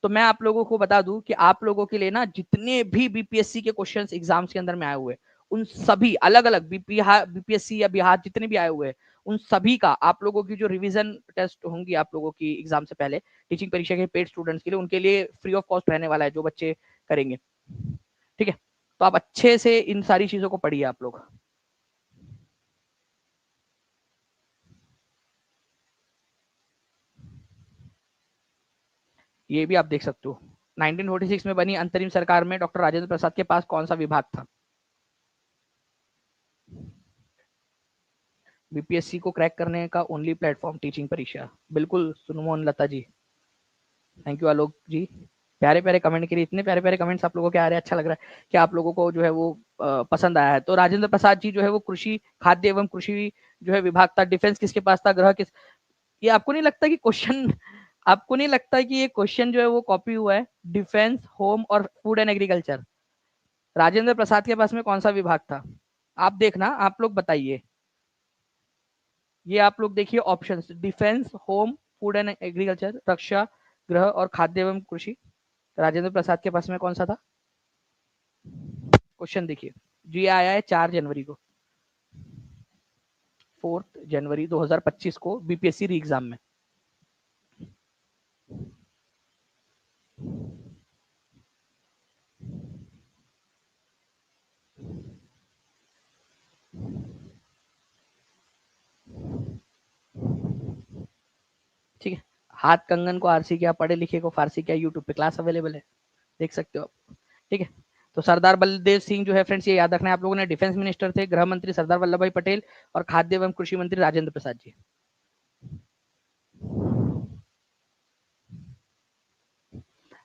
तो मैं आप लोगों को बता दूं कि आप लोगों के लिए ना जितने भी बीपीएससी के क्वेश्चंस एग्जाम्स के अंदर में आए हुए, उन सभी अलग अलग बीपीएससी या बिहार जितने भी आए हुए हैं, उन सभी का आप लोगों की जो रिवीजन टेस्ट होंगी आप लोगों की एग्जाम से पहले टीचिंग परीक्षा के पेड स्टूडेंट्स के लिए, उनके लिए फ्री ऑफ कॉस्ट रहने वाला है, जो बच्चे करेंगे। ठीक है, तो आप अच्छे से इन सारी चीजों को पढ़िए आप लोग। ये भी आप देख सकते हो, 1946 में बनी अंतरिम सरकार में डॉक्टर राजेंद्र प्रसाद के पास कौन सा विभाग था? बीपीएससी को क्रैक करने का ओनली प्लेटफॉर्म टीचिंग परीक्षा। बिल्कुल सुनमोहन लता जी, थैंक यू आलोक जी, प्यारे प्यारे कमेंट के लिए। इतने प्यारे प्यारे कमेंट्स आप लोगों के आ रहे हैं, अच्छा लग रहा है कि आप लोगों को जो है वो पसंद आया है। तो राजेंद्र प्रसाद जी जो है वो कृषि, खाद्य एवं कृषि जो है विभाग था। डिफेंस किसके पास था? गृह किस? ये आपको नहीं लगता कि क्वेश्चन आपको नहीं लगता कि ये क्वेश्चन जो है वो कॉपी हुआ है? डिफेंस, होम और food and agriculture, Rajendra Prasad के पास में कौन सा विभाग था? आप देखना, आप लोग बताइए। ये आप लोग देखिए options, defence, home, food and agriculture, रक्षा, गृह और खाद्य एवं कृषि। राजेंद्र प्रसाद के पास में कौन सा था? क्वेश्चन देखिए, जी आया है 4 जनवरी को, 4 जनवरी 2025 को बीपीएससी री एग्जाम में। ठीक है, हाथ कंगन को आरसी क्या, पढ़े लिखे को फारसी क्या, यूट्यूब पे क्लास अवेलेबल है, देख सकते हो आप। ठीक है, तो सरदार बलदेव सिंह जो है फ्रेंड्स, ये याद रखना है आप लोगों ने, डिफेंस मिनिस्टर थे। गृह मंत्री सरदार वल्लभ भाई पटेल और खाद्य एवं कृषि मंत्री राजेंद्र प्रसाद जी।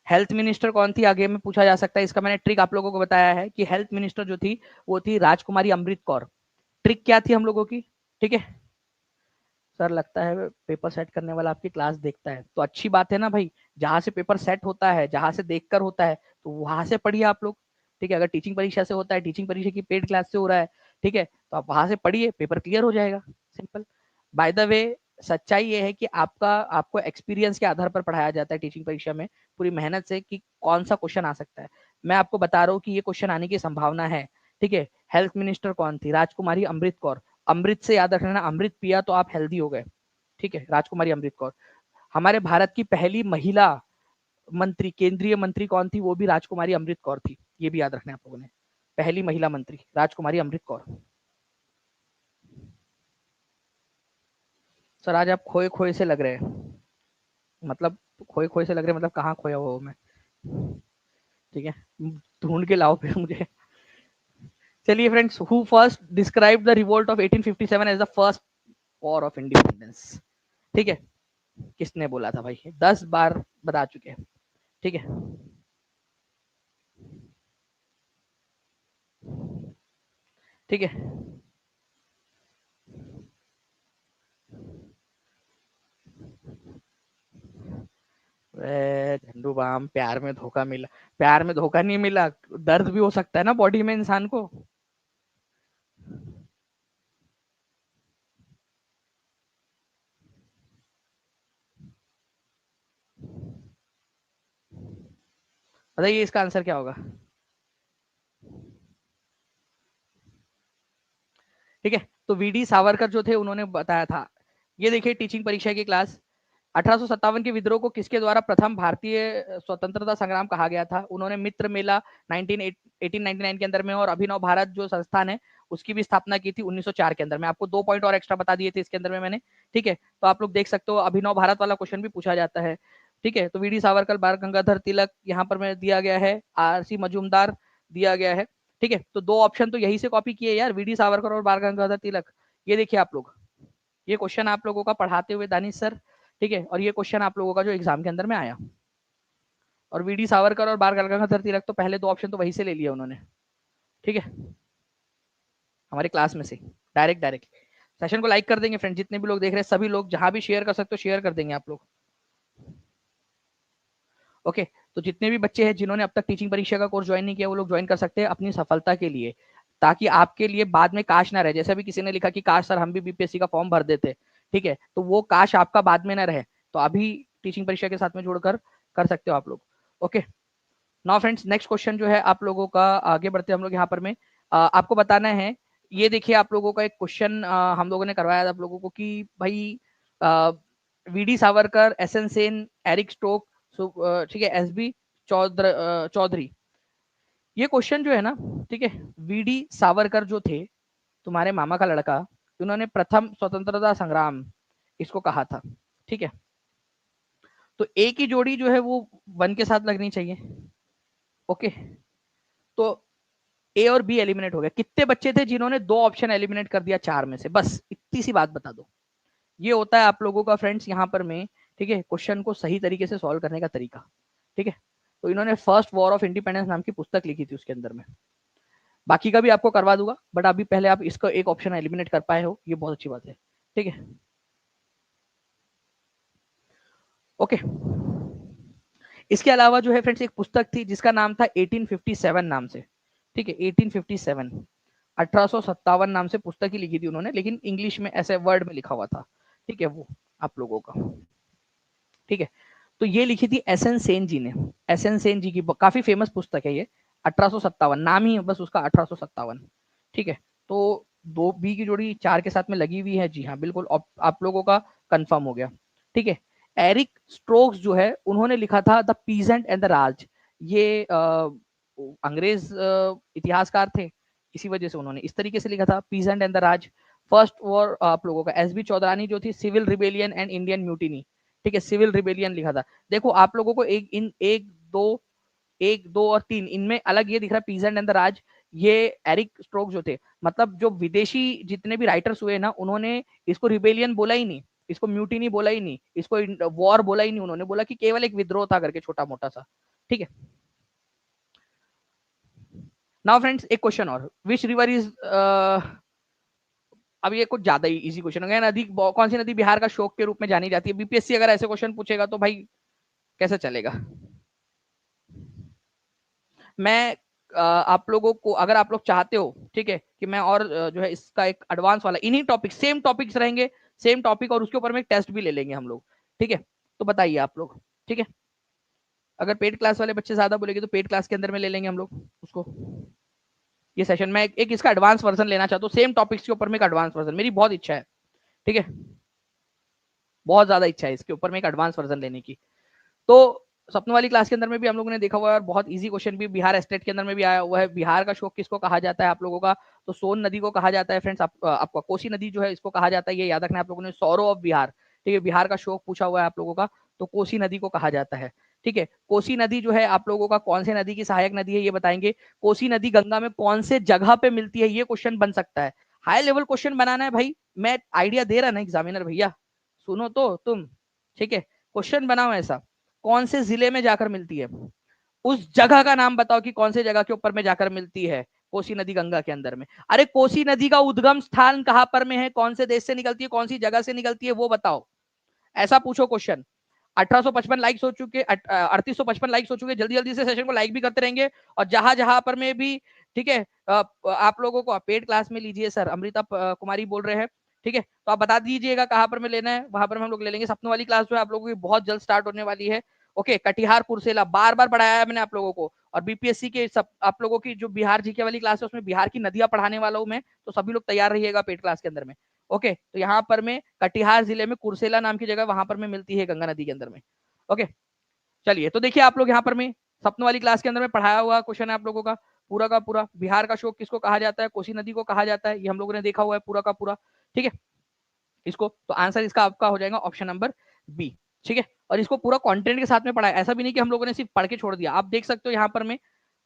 हेल्थ मिनिस्टर कौन थी, आगे में पूछा जा सकता है। इसका मैंने ट्रिक आप लोगों को बताया है कि हेल्थ मिनिस्टर जो थी वो थी राजकुमारी अमृत कौर। ट्रिक क्या थी हम लोगों की? ठीक है सर, लगता है पेपर सेट करने वाला आपकी क्लास देखता है, तो अच्छी बात है ना भाई। जहां से पेपर सेट होता है, जहां से देखकर होता है, तो वहां से पढ़िए आप लोग। ठीक है, अगर टीचिंग परीक्षा से होता है, टीचिंग परीक्षा की पेड क्लास से हो रहा है, ठीक है, तो आप वहां से पढ़िए, पेपर क्लियर हो जाएगा, सिंपल। बाय द वे, सच्चाई ये है कि आपको एक्सपीरियंस के आधार पर पढ़ाया जाता है टीचिंग परीक्षा में, पूरी मेहनत से, कि कौन सा क्वेश्चन आ सकता है। मैं आपको बता रहा हूँ कि ये क्वेश्चन आने की संभावना है। ठीक है, हेल्थ मिनिस्टर कौन थी? राजकुमारी अमृत कौर। अमृत से याद रखना, अमृत पिया तो आप हेल्दी हो गए। ठीक है, राजकुमारी अमृत कौर। हमारे भारत की पहली महिला मंत्री, केंद्रीय मंत्री कौन थी? वो भी राजकुमारी अमृत कौर थी, ये भी याद रखना है आप लोगों ने। पहली महिला मंत्री राजकुमारी अमृत कौर। सर आज आप खोए खोए से लग रहे हैं, मतलब खोए खोए से लग रहे हैं, मतलब कहाँ खोया हुआ हूँ मैं? ठीक है, ढूंढ के लाओ फिर मुझे। चलिए friends, who first describe the revolt of 1857 as the first war of independence? ठीक है, किसने बोला था भाई? 10 बार बता चुके हैं। ठीक है, ठीक है, झंडू बाम, प्यार में धोखा मिला? प्यार में धोखा नहीं मिला, दर्द भी हो सकता है ना बॉडी में इंसान को। बताइए इसका आंसर क्या होगा? ठीक है, तो वीडी सावरकर जो थे उन्होंने बताया था। ये देखिए टीचिंग परीक्षा की क्लास, 1857 के विद्रोह को किसके द्वारा प्रथम भारतीय स्वतंत्रता संग्राम कहा गया था? उन्होंने मित्र मेला 1899 के अंदर में और अभिनव भारत जो संस्थान है उसकी भी स्थापना की थी 1904 के अंदर में। आपको 2 पॉइंट और एक्स्ट्रा बता दिए थे इसके अंदर में मैंने, ठीक है। तो आप लोग देख सकते हो अभिनव भारत वाला क्वेश्चन भी पूछा जाता है, ठीक है। तो वीडी सावरकर, बाल गंगाधर तिलक यहाँ पर मैं दिया गया है, आरसी मजूमदार दिया गया है, ठीक है। तो 2 ऑप्शन तो यही से कॉपी किए यार, वीडी सावरकर और बाल गंगाधर तिलक। ये देखिए आप लोग, ये क्वेश्चन आप लोगों का पढ़ाते हुए दानिश सर, ठीक है। और ये क्वेश्चन आप लोगों का जो एग्जाम के अंदर में आया, और वीडी सावरकर और बाल गंगाधर तिलक तो पहले 2 ऑप्शन तो वहीं से ले लिया उन्होंने, ठीक है, हमारे क्लास में से डायरेक्ट। सेशन को लाइक कर देंगे फ्रेंड, जितने भी लोग देख रहे हैं सभी लोग, जहां भी शेयर कर सकते हो शेयर कर देंगे आप लोग। ओके, तो जितने भी बच्चे हैं जिन्होंने अब तक टीचिंग परीक्षा का कोर्स ज्वाइन नहीं किया वो लोग ज्वाइन कर सकते हैं अपनी सफलता के लिए, ताकि आपके लिए बाद में काश ना रहे। जैसे अभी किसी ने लिखा कि काश सर हम भी बीपीएससी का फॉर्म भर देते, ठीक है, तो वो काश आपका बाद में ना रहे, तो अभी टीचिंग परीक्षा के साथ में जोड़कर कर सकते हो आप लोग। Okay, now friends next question जो है आप लोगों का, आगे बढ़ते हम लोग यहाँ पर में आपको बताना है। ये देखिए आप लोगों का एक क्वेश्चन हम लोगों ने करवाया था आप लोगों को कि भाई VD Savarkar, S N Sen, Eric Stoke, ठीक है, एस बी चौधरी, ये क्वेश्चन जो है ना, ठीक है, वीडी सावरकर जो थे तुम्हारे मामा का लड़का, उन्होंने प्रथम स्वतंत्रता संग्राम इसको कहा था, ठीक है। तो ए की जोड़ी जो है वो 1 के साथ लगनी चाहिए, ओके। तो ए और बी एलिमिनेट हो गया। कितने बच्चे थे जिन्होंने 2 ऑप्शन एलिमिनेट कर दिया 4 में से? बस इतनी सी बात बता दो। ये होता है आप लोगों का फ्रेंड्स यहाँ पर में, ठीक है, क्वेश्चन को सही तरीके से सॉल्व करने का तरीका, ठीक है। तो इन्होंने फर्स्ट वॉर ऑफ इंडिपेंडेंस नाम की पुस्तक लिखी थी, उसके अंदर में बाकी का भी आपको करवा दूंगा, बट अभी पहले आप इसका एक ऑप्शन एलिमिनेट कर पाए हो, ये बहुत अच्छी बात है, ठीक है। ओके, इसके अलावा जो है फ्रेंड्स एक पुस्तक थी जिसका नाम था 1857 नाम से, ठीक है, 1857, 1857 नाम से पुस्तक ही लिखी थी उन्होंने, लेकिन इंग्लिश में ऐसे वर्ड में लिखा हुआ था, ठीक है, वो आप लोगों का, ठीक है। तो ये लिखी थी एस एन सेन जी ने, एस एन सेन जी की काफी फेमस पुस्तक है ये, 1857 नाम ही है बस उसका, 1857, ठीक है। तो 2 बी की जोड़ी 4 के साथ में लगी हुई है, जी हाँ बिल्कुल, आप लोगों का कंफर्म हो गया, ठीक है। एरिक स्ट्रोक्स जो है उन्होंने लिखा था द पीजेंट एंड द राज, ये अंग्रेज इतिहासकार थे, इसी वजह से उन्होंने इस तरीके से लिखा था, peasant and the Raj. First war आप लोगों का एस बी चौधरानी जो थी, civil rebellion and Indian mutiny, ठीक है, सिविल रिबेलियन लिखा था। देखो आप लोगों को एक दो और 3 इनमें अलग ये दिख रहा है, पीजेंट एंड द राज, ये एरिक स्ट्रोक जो थे, मतलब जो विदेशी जितने भी राइटर्स हुए ना, उन्होंने इसको रिबेलियन बोला ही नहीं, इसको म्यूटिनी बोला ही नहीं, इसको वॉर बोला ही नहीं, उन्होंने बोला कि केवल एक विद्रोह था करके छोटा मोटा सा, ठीक है। नाउ फ्रेंड्स एक क्वेश्चन और, विच रिवर इज, अब ये कुछ ज्यादा ही इजी क्वेश्चन हो गया। नदी कौन सी नदी बिहार का शोक के रूप में जानी जाती है? बीपीएससी अगर ऐसे क्वेश्चन पूछेगा तो भाई कैसे चलेगा। मैं आप लोगों को, अगर आप लोग चाहते हो, ठीक है, कि मैं और जो है इसका एक एडवांस वाला, इन्हीं टॉपिक, सेम टॉपिक्स रहेंगे, सेम टॉपिक, और उसके ऊपर में एक टेस्ट भी ले लेंगे हम लोग, ठीक है। तो बताइए आप लोग, ठीक है, अगर पेड क्लास वाले बच्चे ज्यादा बोलेंगे तो पेड क्लास के अंदर में ले लेंगे हम लोग उसको, ये सेशन में एक इसका एडवांस वर्जन लेना चाहता हूँ, सेम टॉपिक्स के ऊपर में एक एडवांस वर्जन, मेरी बहुत इच्छा है, ठीक है, बहुत ज्यादा इच्छा है इसके ऊपर में एक एडवांस वर्जन लेने की। तो सपनों वाली क्लास के अंदर में भी हम लोगों ने देखा हुआ है, और बहुत इजी क्वेश्चन भी बिहार स्टेट के अंदर में भी आया हुआ है। बिहार का शोक किसको कहा जाता है आप लोगों का? तो सोन नदी को कहा जाता है फ्रेंड्स। आपका कोसी नदी जो है इसको कहा जाता है, ये याद रखना आप लोगों ने, सौरो ऑफ बिहार, ठीक है, बिहार का शोक पूछा हुआ है आप लोगों का, तो कोसी नदी को कहा जाता है, ठीक है। कोसी नदी जो है आप लोगों का कौन से नदी की सहायक नदी है ये बताएंगे। कोसी नदी गंगा में कौन से जगह पे मिलती है, ये क्वेश्चन बन सकता है। हाई लेवल क्वेश्चन बनाना है भाई, मैं आइडिया दे रहा ना एग्जामिनर भैया, सुनो तो तुम, ठीक है, क्वेश्चन बनाओ ऐसा, कौन से जिले में जाकर मिलती है, उस जगह का नाम बताओ कि कौन से जगह के ऊपर में जाकर मिलती है कोसी नदी गंगा के अंदर में। अरे कोसी नदी का उद्गम स्थान कहां पर में है, कौन से देश से निकलती है, कौन सी जगह से निकलती है, वो बताओ, ऐसा पूछो क्वेश्चन। 1855 लाइक्स हो चुके, 3855 लाइक्स हो चुके, जल्दी जल्दी से सेशन को लाइक भी करते रहेंगे, और जहां जहां पर में भी, ठीक है, आप लोगों को पेड क्लास में लीजिए सर, अमृता कुमारी बोल रहे हैं, ठीक है, तो आप बता दीजिएगा कहां पर में लेना है, वहां पर हम लोग ले लेंगे। सपनों वाली क्लास जो है आप लोगों की बहुत जल्द स्टार्ट होने वाली है, ओके। कटिहार कुर्सेला बार बार पढ़ाया है मैंने आप लोगों को, और बीपीएससी के सब आप लोगों की जो बिहार जीके वाली क्लास है उसमें बिहार की नदियां पढ़ाने वाला हूं मैं, तो सभी लोग तैयार रहिएगा पेड क्लास के अंदर में, ओके, तो यहाँ पर में कटिहार जिले में कुर्सेला नाम की जगह वहां पर में मिलती है गंगा नदी के अंदर में। ओके, चलिए तो देखिए आप लोग यहाँ पर में सपनों वाली क्लास के अंदर में पढ़ाया हुआ क्वेश्चन है आप लोगों का पूरा का पूरा। बिहार का शोक किसको कहा जाता है? कोसी नदी को कहा जाता है, ये हम लोगों ने देखा हुआ है पूरा का पूरा। ठीक है, इसको तो आंसर इसका आपका हो जाएगा ऑप्शन नंबर बी। ठीक है, और इसको पूरा कंटेंट के साथ में पढ़ाया, ऐसा भी नहीं कि हम लोगों ने सिर्फ पढ़ के छोड़ दिया। आप देख सकते हो यहाँ पर में,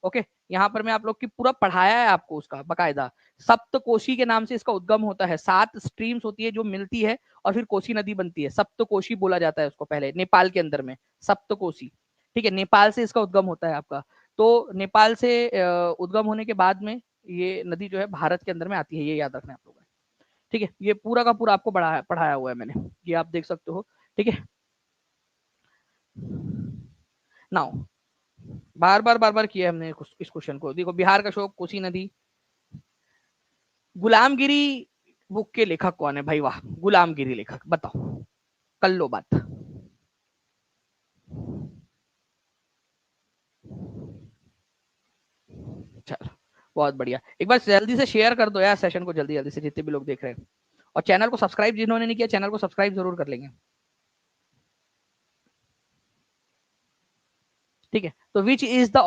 ओके, यहाँ पर मैं आप लोग की पूरा पढ़ाया है आपको उसका बकायदा। सप्तकोशी के नाम से इसका उद्गम होता है, 7 स्ट्रीम्स होती है जो मिलती है और फिर कोसी नदी बनती है। सप्तकोशी बोला जाता है उसको पहले, नेपाल के अंदर में सप्तकोशी। ठीक है, नेपाल से इसका उद्गम होता है आपका। तो नेपाल से उद्गम होने के बाद में ये नदी जो है भारत के अंदर में आती है, ये याद रखना है आप लोगों ने। ठीक है, ये पूरा का पूरा आपको पढ़ाया हुआ है मैंने, ये आप देख सकते हो। ठीक है, नाउ बार बार किया हमने इस क्वेश्चन को। देखो, बिहार का शोक, कोसी नदी। गुलामगिरी बुक के लेखक कौन है भाई? वाह, गुलामगिरी लेखक बताओ, कर लो बात। चलो, बहुत बढ़िया। एक बार जल्दी से शेयर कर दो यार सेशन को, जल्दी जल्दी से, जितने भी लोग देख रहे हैं। और चैनल को सब्सक्राइब जिन्होंने नहीं किया, चैनल को सब्सक्राइब जरूर कर लेंगे। ठीक है, तो which is the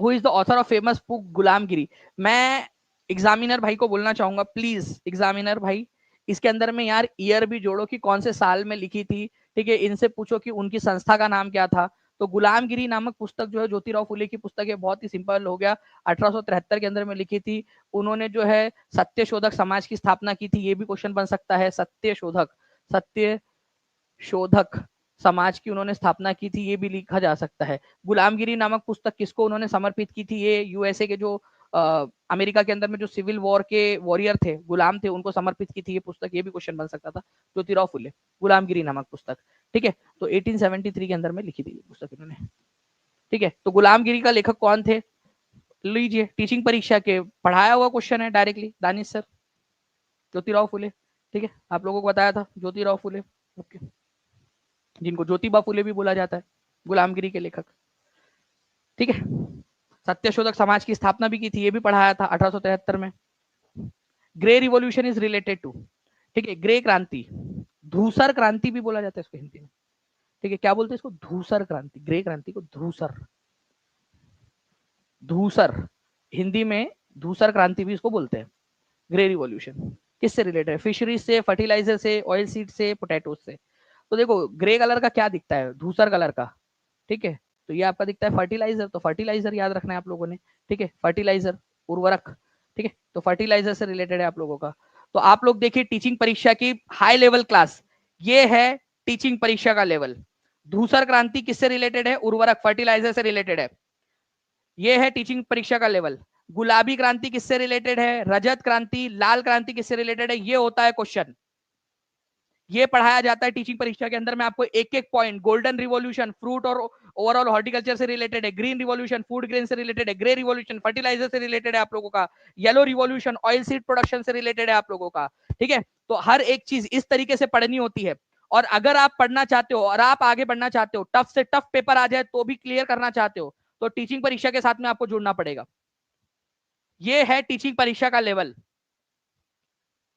who is the author of famous book गुलामगिरी? मैं एग्जामिनर भाई को बोलना चाहूंगा, प्लीज एग्जामिनर भाई, इसके अंदर में यार ईयर भी जोड़ो कि कौन से साल में लिखी थी। ठीक है, इनसे पूछो कि उनकी संस्था का नाम क्या था। तो गुलामगिरी नामक पुस्तक जो है ज्योतिराव फुले की पुस्तक है, बहुत ही सिंपल हो गया, 1873 के अंदर में लिखी थी। उन्होंने जो है सत्य शोधक समाज की स्थापना की थी, ये भी क्वेश्चन बन सकता है। सत्य शोधक समाज की उन्होंने स्थापना की थी, ये भी लिखा जा सकता है। गुलामगिरी नामक पुस्तक किसको उन्होंने समर्पित की थी? ये यूएसए के जो अमेरिका के अंदर में जो सिविल वॉर के वॉरियर थे, गुलाम थे, उनको समर्पित की थी ये पुस्तक, ये भी क्वेश्चन बन सकता था। ज्योतिराव फुले, गुलामगिरी नामक पुस्तक। ठीक है, तो 1873 के अंदर में लिखी थी पुस्तक इन्होंने। ठीक है, तो गुलामगिरी का लेखक कौन थे? लीजिए, टीचिंग परीक्षा के पढ़ाया हुआ क्वेश्चन है डायरेक्टली, दानिश सर, ज्योतिराव फुले। ठीक है, आप लोगों को बताया था ज्योतिराव फुले, ओके, जिनको ज्योतिबा फुले भी बोला जाता है, गुलामगिरी के लेखक। ठीक है, सत्यशोधक समाज की स्थापना भी की थी, ये भी पढ़ाया था 1873 में। Grey revolution is related to, ठीक है, ग्रे क्रांति, धूसर क्रांति भी बोला जाता है इसको हिंदी में। ठीक है, क्या बोलते हैं इसको? धूसर क्रांति, ग्रे क्रांति को धूसर, धूसर हिंदी में धूसर क्रांति भी इसको बोलते हैं। ग्रे रिवॉल्यूशन किससे रिलेटेड है? फिशरीज से, फर्टिलाइजर से, ऑयल सीड से, पोटैटो से। तो देखो, ग्रे कलर का क्या दिखता है? धूसर कलर का। ठीक है, तो ये आपका दिखता है फर्टिलाइजर, तो फर्टिलाइजर याद रखना है आप लोगों ने। ठीक है, फर्टिलाइजर, उर्वरक। ठीक है, तो फर्टिलाइजर से रिलेटेड है आप लोगों का। तो आप लोग देखिए टीचिंग परीक्षा की हाई लेवल क्लास, ये है टीचिंग परीक्षा का लेवल। धूसर क्रांति किससे रिलेटेड है? उर्वरक, फर्टिलाइजर से रिलेटेड है, ये है टीचिंग परीक्षा का लेवल। गुलाबी क्रांति किससे रिलेटेड है? रजत क्रांति, लाल क्रांति किससे रिलेटेड है? ये होता है क्वेश्चन, ये पढ़ाया जाता है टीचिंग परीक्षा के अंदर में आपको एक एक पॉइंट। गोल्डन रिवॉल्यूशन फ्रूट और ओवरऑल हॉर्टिकल्चर से रिलेटेड है, ग्रीन रिवॉल्यूशन फूड ग्रेन से रिलेटेड है, ग्रे रिवॉल्यूशन फर्टिलाइजर से रिलेटेड है आप लोगों का, yellow revolution oil seed production से रिलेटेड है आप लोगों का। ठीक है, तो हर एक चीज इस तरीके से पढ़नी होती है। और अगर आप पढ़ना चाहते हो और आप आगे बढ़ना चाहते हो, टफ से टफ पेपर आ जाए तो भी क्लियर करना चाहते हो, तो टीचिंग परीक्षा के साथ में आपको जुड़ना पड़ेगा। ये है टीचिंग परीक्षा का लेवल।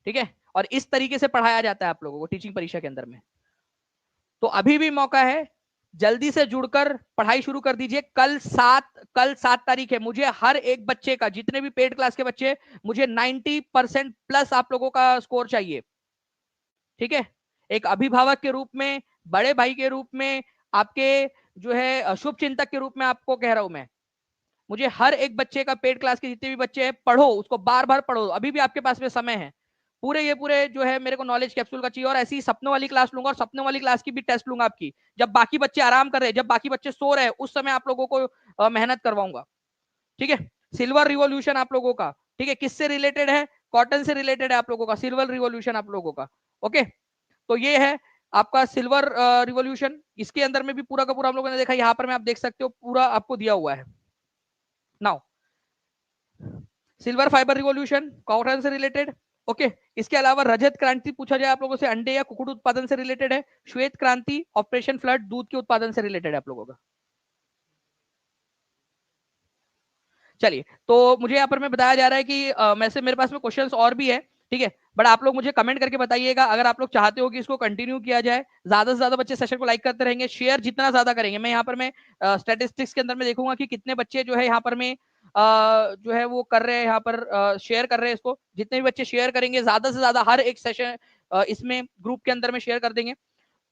ठीक है, और इस तरीके से पढ़ाया जाता है आप लोगों को टीचिंग परीक्षा के अंदर में। तो अभी भी मौका है, जल्दी से जुड़कर पढ़ाई शुरू कर दीजिए। कल 7 तारीख है। मुझे हर एक बच्चे का, जितने भी पेड क्लास के बच्चे, मुझे 90% प्लस आप लोगों का स्कोर चाहिए। ठीक है, एक अभिभावक के रूप में, बड़े भाई के रूप में, आपके जो है शुभ चिंतक के रूप में आपको कह रहा हूं मैं, मुझे हर एक बच्चे का, पेड क्लास के जितने भी बच्चे हैं, पढ़ो उसको, बार बार पढ़ो, अभी भी आपके पास में समय है। पूरे जो है मेरे को नॉलेज कैप्सूल का चाहिए, और ऐसी सपनों वाली क्लास लूंगा, और सपनों वाली क्लास की भी टेस्ट लूंगा आपकी, जब बाकी बच्चे आराम कर रहे हैं, जब बाकी बच्चे सो रहे हैं, उस समय आप लोगों को मेहनत करवाऊंगा। ठीक है, सिल्वर रिवॉल्यूशन आप लोगों का, ठीक है, किससे रिलेटेड है? कॉटन से रिलेटेड है आप लोगों का सिल्वर रिवॉल्यूशन आप लोगों का। ओके, तो ये है आपका सिल्वर रिवॉल्यूशन। इसके अंदर में भी पूरा का पूरा हम लोगों ने देखा, यहां पर मैं आप देख सकते हो पूरा आपको दिया हुआ है। Now silver fibre revolution cotton से रिलेटेड। ओके, इसके अलावा रजत क्रांति पूछा जाए आप लोगों से, अंडे या कुक्कुट उत्पादन से रिलेटेड है। श्वेत क्रांति, ऑपरेशन फ्लड, दूध के उत्पादन से रिलेटेड है आप लोगों का। चलिए, तो मुझे यहाँ पर में बताया जा रहा है कि वैसे मेरे पास में क्वेश्चंस और भी है, ठीक है। बट आप लोग मुझे कमेंट करके बताइएगा अगर आप लोग चाहते हो कि इसको कंटिन्यू किया जाए, ज्यादा से ज्यादा बच्चे सेशन को लाइक करते रहेंगे, शेयर जितना ज्यादा करेंगे, मैं यहाँ पर मैं स्टेटिस्टिक्स के अंदर में देखूंगा कि कितने बच्चे जो है यहाँ पर में जो है वो कर रहे हैं, यहाँ पर शेयर कर रहे हैं इसको। जितने भी बच्चे शेयर करेंगे ज्यादा से ज्यादा हर एक सेशन इसमें ग्रुप के अंदर में शेयर कर देंगे,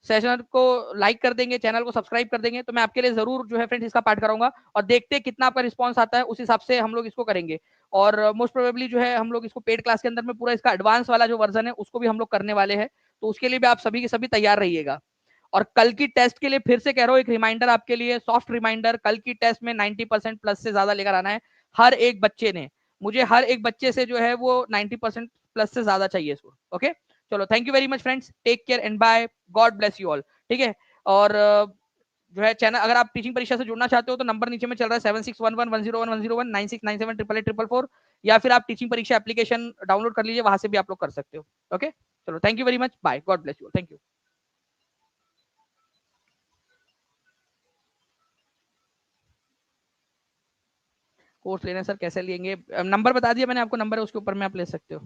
सेशन को लाइक कर देंगे, चैनल को सब्सक्राइब कर देंगे, तो मैं आपके लिए जरूर जो है फ्रेंड्स इसका पार्ट कराऊंगा और देखते हैं कितना आपका रिस्पांस आता है, उस हिसाब से हम लोग इसको करेंगे। और मोस्ट प्रोबेबली जो है हम लोग इसको पेड क्लास के अंदर में पूरा इसका एडवांस वाला जो वर्जन है उसको भी हम लोग करने वाले हैं, तो उसके लिए भी आप सभी के सभी तैयार रहिएगा। और कल की टेस्ट के लिए फिर से कह रहा हूँ, एक रिमाइंडर आपके लिए, सॉफ्ट रिमाइंडर, कल की टेस्ट में 90% प्लस से ज्यादा लेकर आना है हर एक बच्चे ने। मुझे हर एक बच्चे से जो है वो 90% प्लस से ज्यादा चाहिए इसको। ओके, चलो, thank you very much friends, take care and bye, God bless you all. ठीक है। और जो है चैनल, अगर आप टीचिंग परीक्षा से जुड़ना चाहते हो तो नंबर नीचे में चल रहा है 7611101101 96978844, या फिर आप टीचिंग परीक्षा एप्लीकेशन डाउनलोड कर लीजिए, वहां से भी आप लोग कर सकते हो। ओके, चलो, thank you very much, bye, God bless you, thank you. Course लेना सर कैसे लेंगे, नंबर बता दिया मैंने आपको, नंबर है उसके ऊपर में आप ले सकते हो।